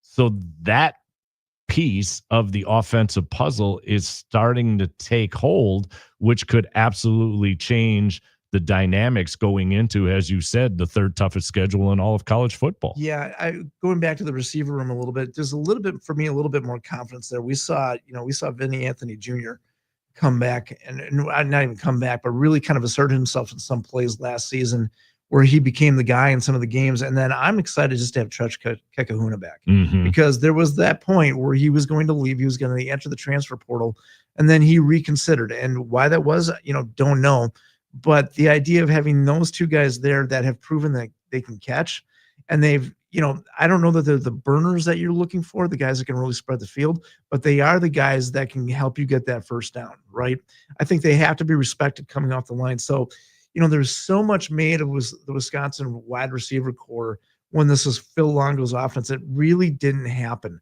So that piece of the offensive puzzle is starting to take hold, which could absolutely change the dynamics going into, as you said, the 3rd toughest schedule in all of college football. Yeah, going back to the receiver room a little bit, there's a little bit, for me, a little bit more confidence there. We saw Vinny Anthony Jr. come back, and not even come back, but really kind of assert himself in some plays last season where he became the guy in some of the games. And then I'm excited just to have Trutch Kekahuna back, because there was that point where he was going to leave. He was going to enter the transfer portal, and then he reconsidered. And why that was, don't know. But the idea of having those 2 guys there that have proven that they can catch, and they've, I don't know that they're the burners that you're looking for, the guys that can really spread the field, but they are the guys that can help you get that first down, right? I think they have to be respected coming off the line. So, there's so much made of the Wisconsin wide receiver core when this was Phil Longo's offense. It really didn't happen.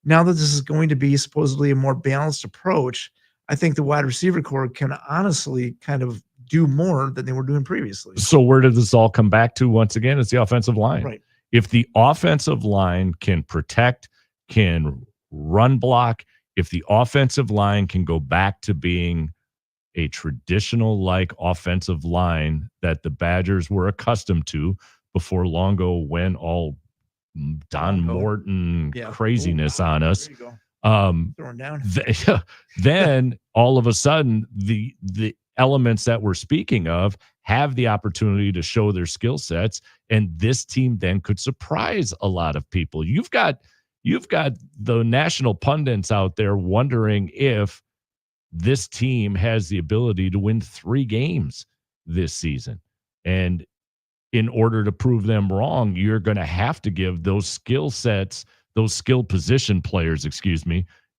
Now that this is going to be supposedly a more balanced approach, I think the wide receiver core can honestly kind of do more than they were doing previously. So where did this all come back to once again? It's the offensive line. Right. If the offensive line can protect, can run block, if the offensive line can go back to being a traditional like offensive line that the Badgers were accustomed to before Longo went all Don Morton craziness on us. Throwing down. Then all of a sudden the elements that we're speaking of have the opportunity to show their skill sets, and this team then could surprise a lot of people. You've got the national pundits out there wondering if this team has the ability to win 3 games this season. And in order to prove them wrong, you're going to have to give those skill sets, those skill position players,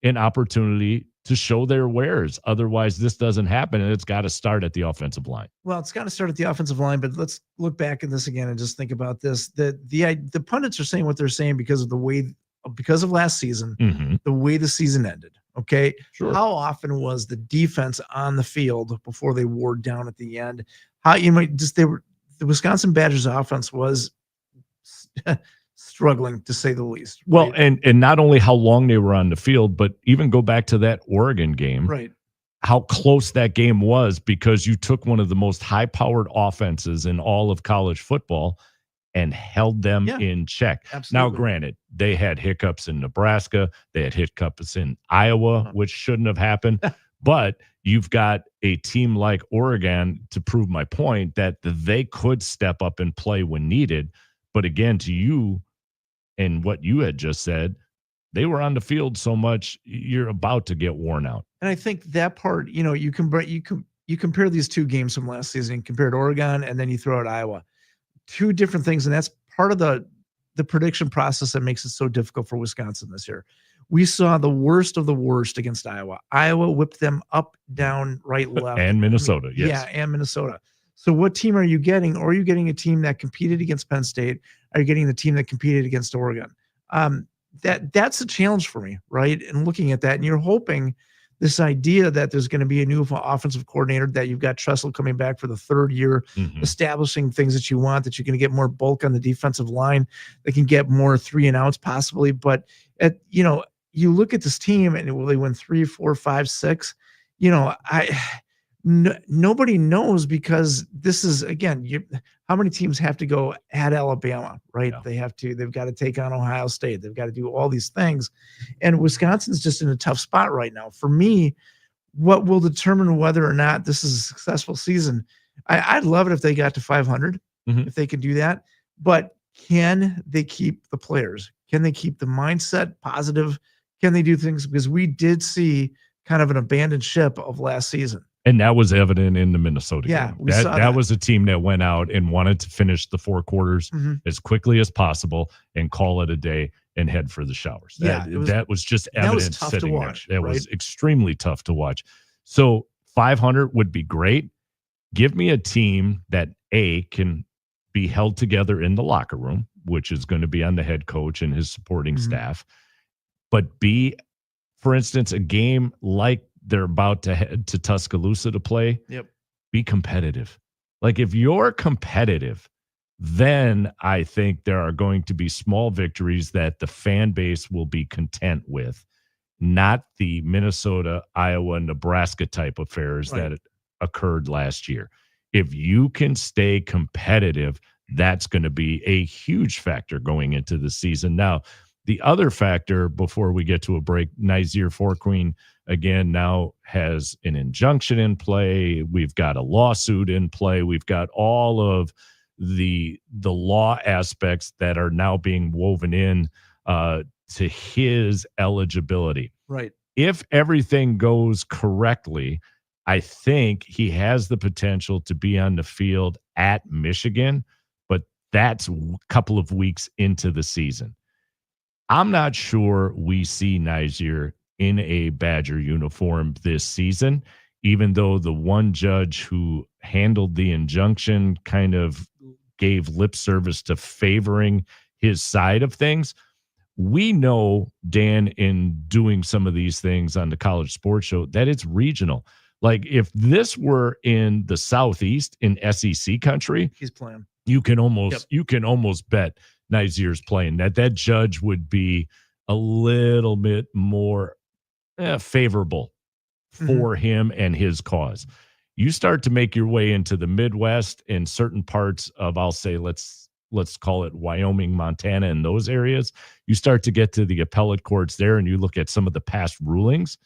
an opportunity to show their wares. Otherwise, this doesn't happen, and it's got to start at the offensive line. Well, it's got to start at the offensive line, but let's look back at this again and just think about this. The pundits are saying what they're saying because of last season, the way the season ended. Okay. Sure. How often was the defense on the field before they wore down at the end? The Wisconsin Badgers offense was struggling, to say the least. Well, and not only how long they were on the field, but even go back to that Oregon game, right? How close that game was, because you took one of the most high-powered offenses in all of college football and held them in check. absolutely. Now, granted, they had hiccups in Nebraska. They had hiccups in Iowa, which shouldn't have happened. But you've got a team like Oregon to prove my point that they could step up and play when needed. But again, to you and what you had just said, they were on the field so much, you're about to get worn out. And I think that part, you compare these two games from last season, compared Oregon, and then you throw out Iowa. Two different things, and that's part of the prediction process that makes it so difficult for Wisconsin this year. We saw the worst of the worst against Iowa. Iowa whipped them up, down, right, left. And Minnesota, yes. Yeah, and Minnesota. So what team are you getting? Or are you getting a team that competed against Penn State? Are you getting the team that competed against Oregon? That's a challenge for me, right? And looking at that, and you're hoping this idea that there's going to be a new offensive coordinator, that you've got Tressel coming back for the third year, establishing things that you want, that you're going to get more bulk on the defensive line, they can get more 3 and outs possibly. But you look at this team and will they win 3, 4, 5, 6? Nobody knows, because this is, again, how many teams have to go at Alabama, right? Yeah. They've got to take on Ohio State. They've got to do all these things. And Wisconsin's just in a tough spot right now. For me, what will determine whether or not this is a successful season, I'd love it if they got to 500, if they could do that. But can they keep the players? Can they keep the mindset positive? Can they do things? Because we did see kind of an abandoned ship of last season. And that was evident in the Minnesota game. That was a team that went out and wanted to finish the 4 quarters as quickly as possible and call it a day and head for the showers. That was just evident sitting there. That was extremely tough to watch. So 500 would be great. Give me a team that A, can be held together in the locker room, which is going to be on the head coach and his supporting staff. But B, for instance, a game like they're about to head to Tuscaloosa to play, be competitive. Like, if you're competitive, then I think there are going to be small victories that the fan base will be content with, not the Minnesota, Iowa, Nebraska type affairs that occurred last year. If you can stay competitive, that's going to be a huge factor going into the season. Now, the other factor, before we get to a break, Nizier Fourqueen, again, now has an injunction in play. We've got a lawsuit in play. We've got all of the law aspects that are now being woven in to his eligibility. Right. If everything goes correctly, I think he has the potential to be on the field at Michigan, but that's a couple of weeks into the season. I'm not sure we see Nizier in a Badger uniform this season, even though the one judge who handled the injunction kind of gave lip service to favoring his side of things. We know, Dan, in doing some of these things on the College Sports Show, that it's regional. Like, if this were in the Southeast, in SEC country, he's playing. You can almost bet Nizier's playing. That judge would be a little bit more favorable for him and his cause. You start to make your way into the Midwest in certain parts of, I'll say, let's call it Wyoming, Montana, and those areas. You start to get to the appellate courts there, and you look at some of the past rulings.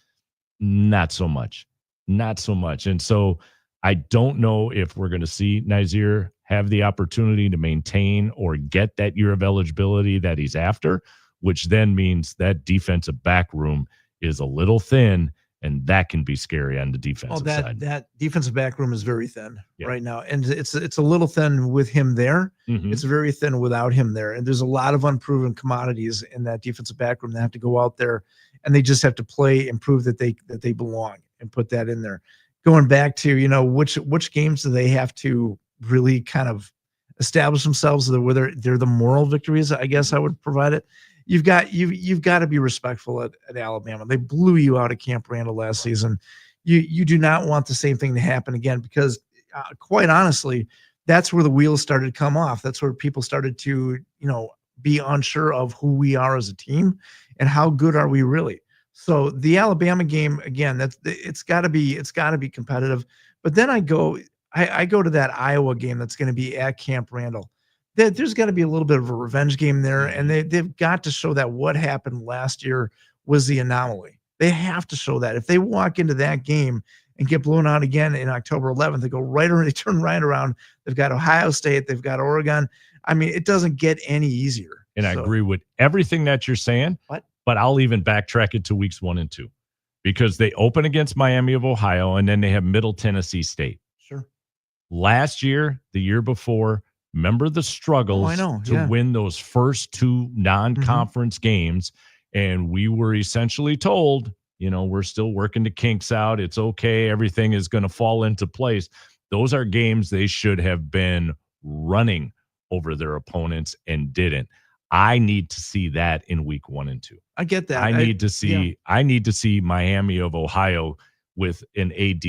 Not so much. And so I don't know if we're going to see Nizier have the opportunity to maintain or get that year of eligibility that he's after, which then means that defensive back room is a little thin, and that can be scary on the defensive side. That defensive back room is very thin right now, and it's a little thin with him there. It's very thin without him there, and there's a lot of unproven commodities in that defensive back room that have to go out there, and they just have to play and prove that they belong and put that in there. Going back to which games do they have to really kind of establish themselves, whether they're the moral victories, I guess I would provide it. You've got to be respectful at Alabama. They blew you out at Camp Randall last season. You do not want the same thing to happen again, because quite honestly, that's where the wheels started to come off. That's where people started to be unsure of who we are as a team and how good are we really. So the Alabama game, again, it's got to be competitive. But then I go to that Iowa game that's going to be at Camp Randall. there's got to be a little bit of a revenge game there, and they've got to show that what happened last year was the anomaly. They have to show that. If they walk into that game and get blown out again in October 11th, they turn right around. They've got Ohio State, they've got Oregon. I mean, it doesn't get any easier. And I agree with everything that you're saying, but I'll even backtrack it to weeks 1 and 2, because they open against Miami of Ohio, and then they have Middle Tennessee State. Sure. Last year, the year before, remember the struggles to win those first 2 non-conference games, and we were essentially told, we're still working the kinks out. It's okay. Everything is going to fall into place. Those are games they should have been running over their opponents and didn't. I need to see that in week 1 and 2. I get that. I need to see Miami of Ohio with an AD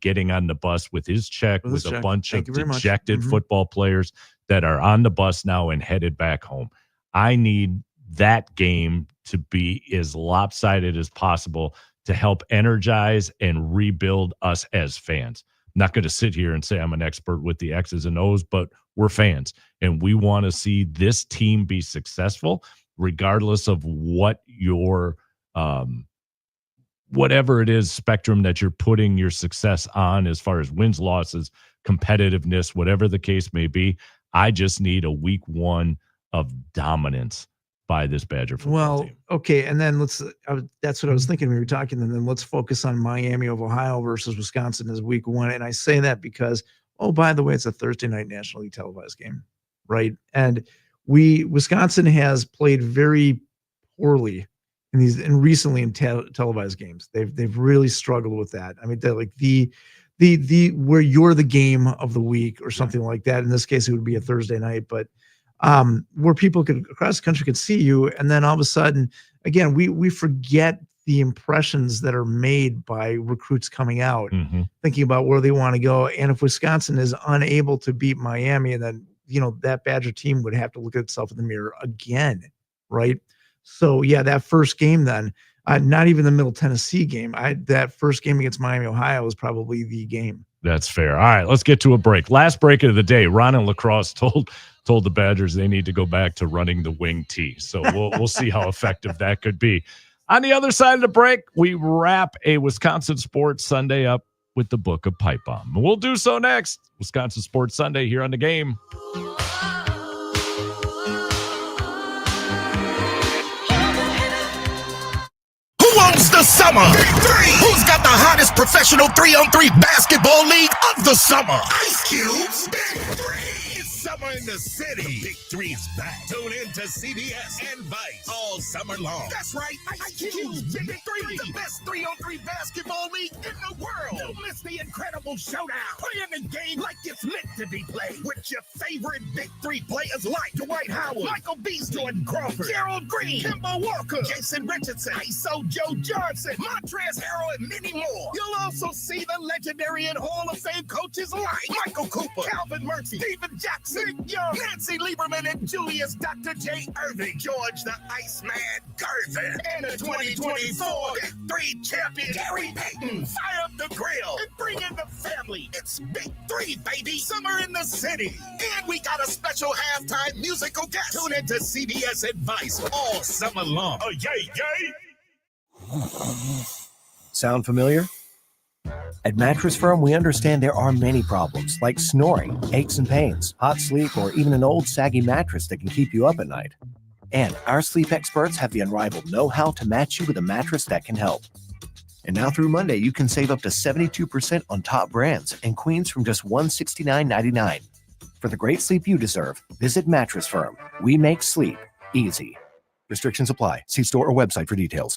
getting on the bus with his check, with a bunch of dejected football players that are on the bus now and headed back home. I need that game to be as lopsided as possible to help energize and rebuild us as fans. I'm not going to sit here and say I'm an expert with the X's and O's, but we're fans, and we want to see this team be successful, regardless of what your whatever it is spectrum that you're putting your success on, as far as wins, losses, competitiveness, whatever the case may be. I just need a week 1 of dominance by this Badger football team. Okay, and then that's what I was thinking when we were talking, and then let's focus on Miami of Ohio versus Wisconsin as week 1. And I say that because, by the way, it's a Thursday night nationally televised game, right? And Wisconsin has played very poorly recently in televised games. They've really struggled with that. I mean, they're like the where you're the game of the week or something like that. In this case, it would be a Thursday night, but where people across the country could see you, and then all of a sudden, again, we forget the impressions that are made by recruits coming out, thinking about where they want to go. And if Wisconsin is unable to beat Miami, and then that Badger team would have to look at itself in the mirror again, right? So yeah, that first game then, not even the Middle Tennessee game. That first game against Miami, Ohio is probably the game. That's fair. All right, let's get to a break. Last break of the day. Ron and Lacrosse told the Badgers they need to go back to running the wing tee. So we'll see how effective that could be. On the other side of the break, we wrap a Wisconsin Sports Sunday up with the Book of Pipe Bomb. We'll do so next. Wisconsin Sports Sunday here on The Game. Who owns the summer? Who's got the hottest professional 3-on-3 basketball league of the summer? Ice Cube's Big 3. It's summer in the city. Big 3's back. Tune in to CBS and Vice all summer long. That's right. Ice Cube's Big 3. The best 3-on-3 basketball league in the world. Don't miss the incredible showdown. Playing the game like it's meant to be played. With your favorite Big 3 players like Dwight Howard, Michael Beasley, Jordan Crawford, Gerald Green, Kemba Walker, Jason Richardson, ISO Joe Johnson, Montrezl Harrell, and many more. You'll also see the legendary and Hall of Fame coaches like Michael Cooper, Calvin Murphy, Steven Jackson, Nick Young, Nancy Lieberman, and Julius Dr. J. Irving, George the Iceman Gervin, and the 2024 Big 3 champion Gary Payton. Fire up the grill and bring in the family. It's Big 3, baby. Summer in the city. And we got a special halftime musical guest. Tune in to CBS Advice all summer long. Oh, yay, yay. Sound familiar? At Mattress Firm, we understand there are many problems like snoring, aches and pains, hot sleep, or even an old saggy mattress that can keep you up at night. And our sleep experts have the unrivaled know-how to match you with a mattress that can help. And now through Monday, you can save up to 72% on top brands and queens from just $169.99. For the great sleep you deserve, visit Mattress Firm. We make sleep easy. Restrictions apply. See store or website for details.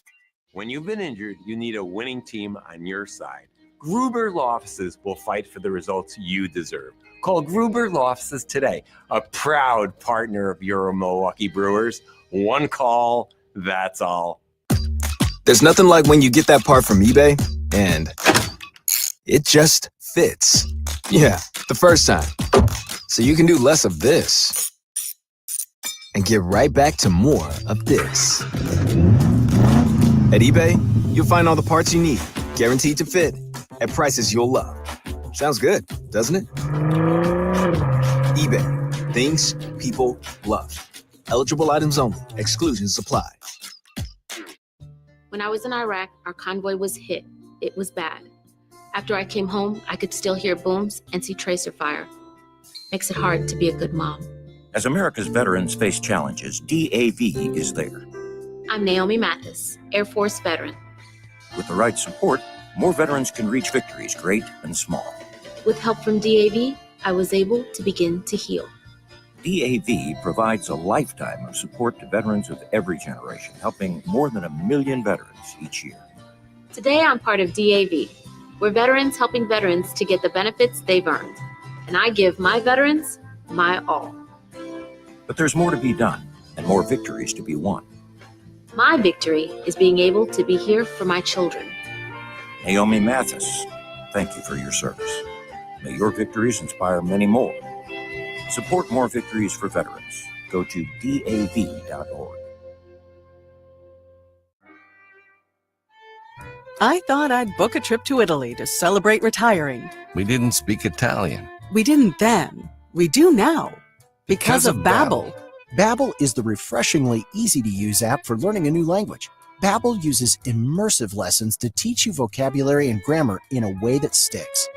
When you've been injured, you need a winning team on your side. Gruber Law Offices will fight for the results you deserve. Call Gruber Law Offices today, a proud partner of your Milwaukee Brewers. One call, that's all. There's nothing like when you get that part from eBay and it just fits. Yeah, the first time. So you can do less of this and get right back to more of this. At eBay, you'll find all the parts you need, guaranteed to fit, at prices you'll love. Sounds good, doesn't it? eBay. Things people love. Eligible items only. Exclusions apply. When I was in Iraq, our convoy was hit. It was bad. After I came home, I could still hear booms and see tracer fire. Makes it hard to be a good mom. As America's veterans face challenges, DAV is there. I'm Naomi Mathis, Air Force veteran. With the right support, more veterans can reach victories, great and small. With help from DAV, I was able to begin to heal. DAV provides a lifetime of support to veterans of every generation, helping more than 1 million veterans each year. Today, I'm part of DAV. We're veterans helping veterans to get the benefits they've earned. And I give my veterans my all. But there's more to be done and more victories to be won. My victory is being able to be here for my children. Naomi Mathis, thank you for your service. May your victories inspire many more. Support more victories for veterans. Go to DAV.org. I thought I'd book a trip to Italy to celebrate retiring. We didn't speak Italian. We didn't then. We do now. Because of Babbel. Babbel is the refreshingly easy-to-use app for learning a new language. Babbel uses immersive lessons to teach you vocabulary and grammar in a way that sticks.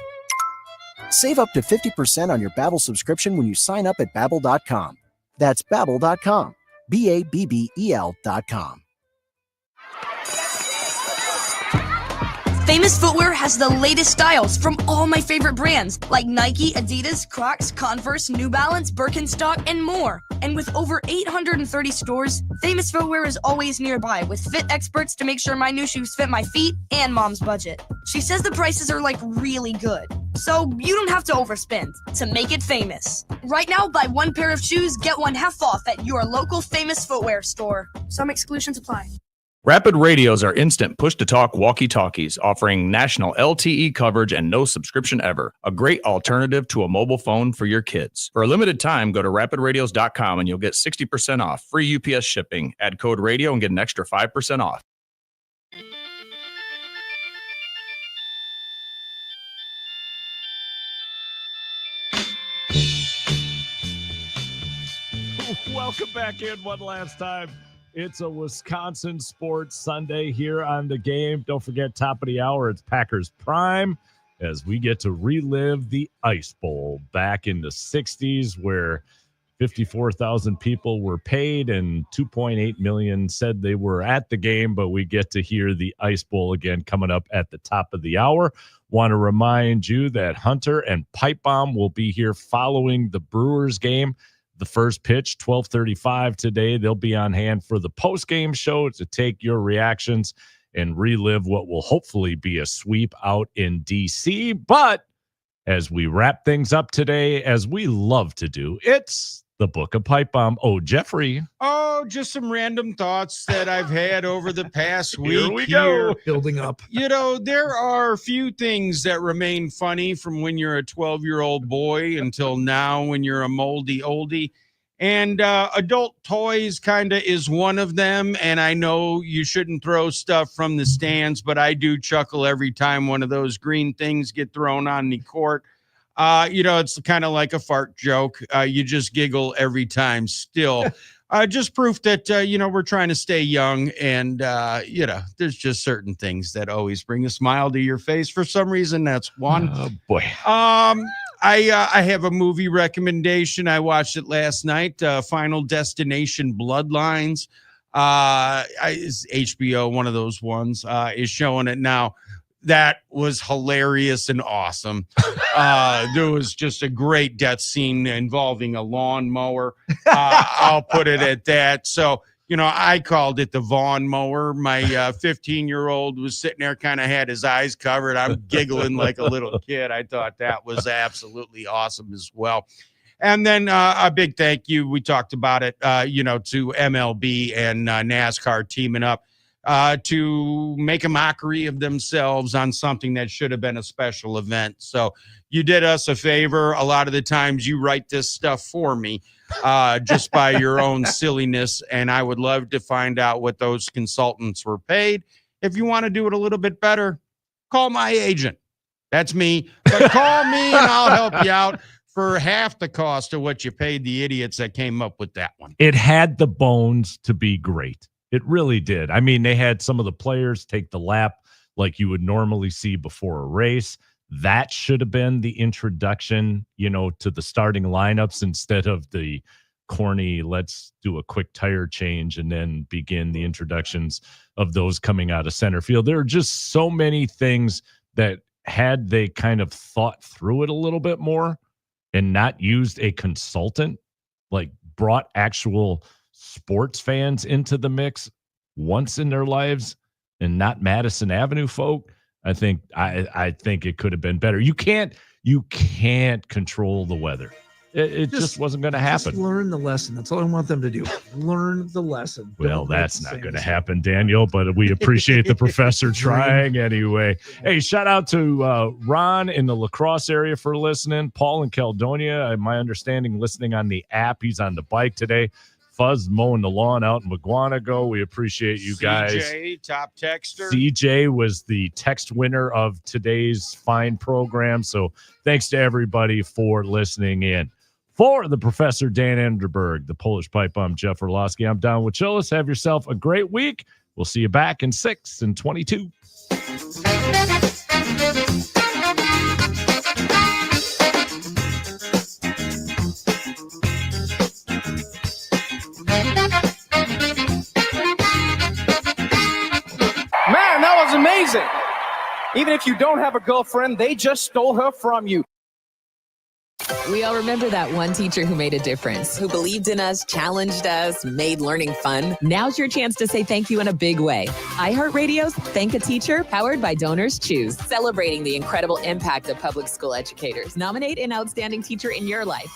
Save up to 50% on your Babbel subscription when you sign up at Babbel.com. That's Babbel.com. Babbel.com. Famous Footwear has the latest styles from all my favorite brands like Nike, Adidas, Crocs, Converse, New Balance, Birkenstock, and more. And with over 830 stores, Famous Footwear is always nearby with fit experts to make sure my new shoes fit my feet and mom's budget. She says the prices are like really good, so you don't have to overspend to make it famous. Right now, buy one pair of shoes, get one half off at your local Famous Footwear store. Some exclusions apply. Rapid Radios are instant push-to-talk walkie-talkies offering national LTE coverage and no subscription ever. A great alternative to a mobile phone for your kids. For a limited time, go to rapidradios.com and you'll get 60% off, free UPS shipping. Add code radio and get an extra 5% off. Welcome back in one last time. It's a Wisconsin Sports Sunday here on The Game. Don't forget, top of the hour, it's Packers Prime as we get to relive the Ice Bowl back in the 60s where 54,000 people were paid and 2.8 million said they were at the game, but we get to hear the Ice Bowl again coming up at the top of the hour. Want to remind you that Hunter and Pipe Bomb will be here following the Brewers game. The first pitch, 12:35 today. They'll be on hand for the post-game show to take your reactions and relive what will hopefully be a sweep out in D.C. But as we wrap things up today, as we love to do, it's the Book of Pipe Bomb. Oh, Jeffrey. Oh, just some random thoughts that I've had over the past week. Here we go. Building up. You know, there are a few things that remain funny from when you're a 12-year-old boy until now when you're a moldy oldie. And adult toys kind of is one of them. And I know you shouldn't throw stuff from the stands, but I do chuckle every time one of those green things get thrown on the court. You know, it's kind of like a fart joke. You just giggle every time still. Just proof that, you know, we're trying to stay young. And, you know, there's just certain things that always bring a smile to your face. For some reason, that's one. Oh, boy. I have a movie recommendation. I watched it last night. Final Destination Bloodlines. Is HBO, one of those ones, is showing it now. That was hilarious and awesome. There was just a great death scene involving a lawnmower. I'll put it at that. So, you know, I called it the Vaughn mower. My 15-year-old was sitting there, kind of had his eyes covered. I'm giggling like a little kid. I thought that was absolutely awesome as well. And then a big thank you. We talked about it, you know, to MLB and NASCAR teaming up to make a mockery of themselves on something that should have been a special event. So you did us a favor. A lot of the times you write this stuff for me just by your own silliness. And I would love to find out what those consultants were paid. If you want to do it a little bit better, call my agent. That's me. But call me and I'll help you out. for half the cost of what you paid the idiots that came up with that one. It had the bones to be great. It really did. I mean, they had some of the players take the lap like you would normally see before a race. That should have been the introduction, to the starting lineups instead of the corny, let's do a quick tire change and then begin the introductions of those coming out of center field. There are just so many things that had they kind of thought through it a little bit more and not used a consultant, like brought actual sports fans into the mix once in their lives and not Madison Avenue folk, I think it could have been better. You can't control the weather. It just wasn't going to happen. Just learn the lesson. That's all I want them to do. Learn the lesson. Well, that's not going to happen, Daniel, but we appreciate the professor trying anyway. Hey, shout out to Ron in the La Crosse area for listening. Paul in Caledonia, my understanding, listening on the app. He's on the bike today. Fuzz mowing the lawn out in Maguanago. We appreciate you guys. CJ, top texter. CJ was the text winner of today's fine program. So thanks to everybody for listening in. For the Professor Dan Enderberg, the Polish Pipe, I'm Jeff Orlowski. I'm Don Wachillis. Have yourself a great week. We'll see you back in 6 and 22. Man, that was amazing. Even if you don't have a girlfriend, they just stole her from you. We all remember that one teacher who made a difference, who believed in us, challenged us, made learning fun. Now's your chance to say thank you in a big way. iHeartRadio's Thank a Teacher, powered by Donors Choose, celebrating the incredible impact of public school educators. Nominate an outstanding teacher in your life.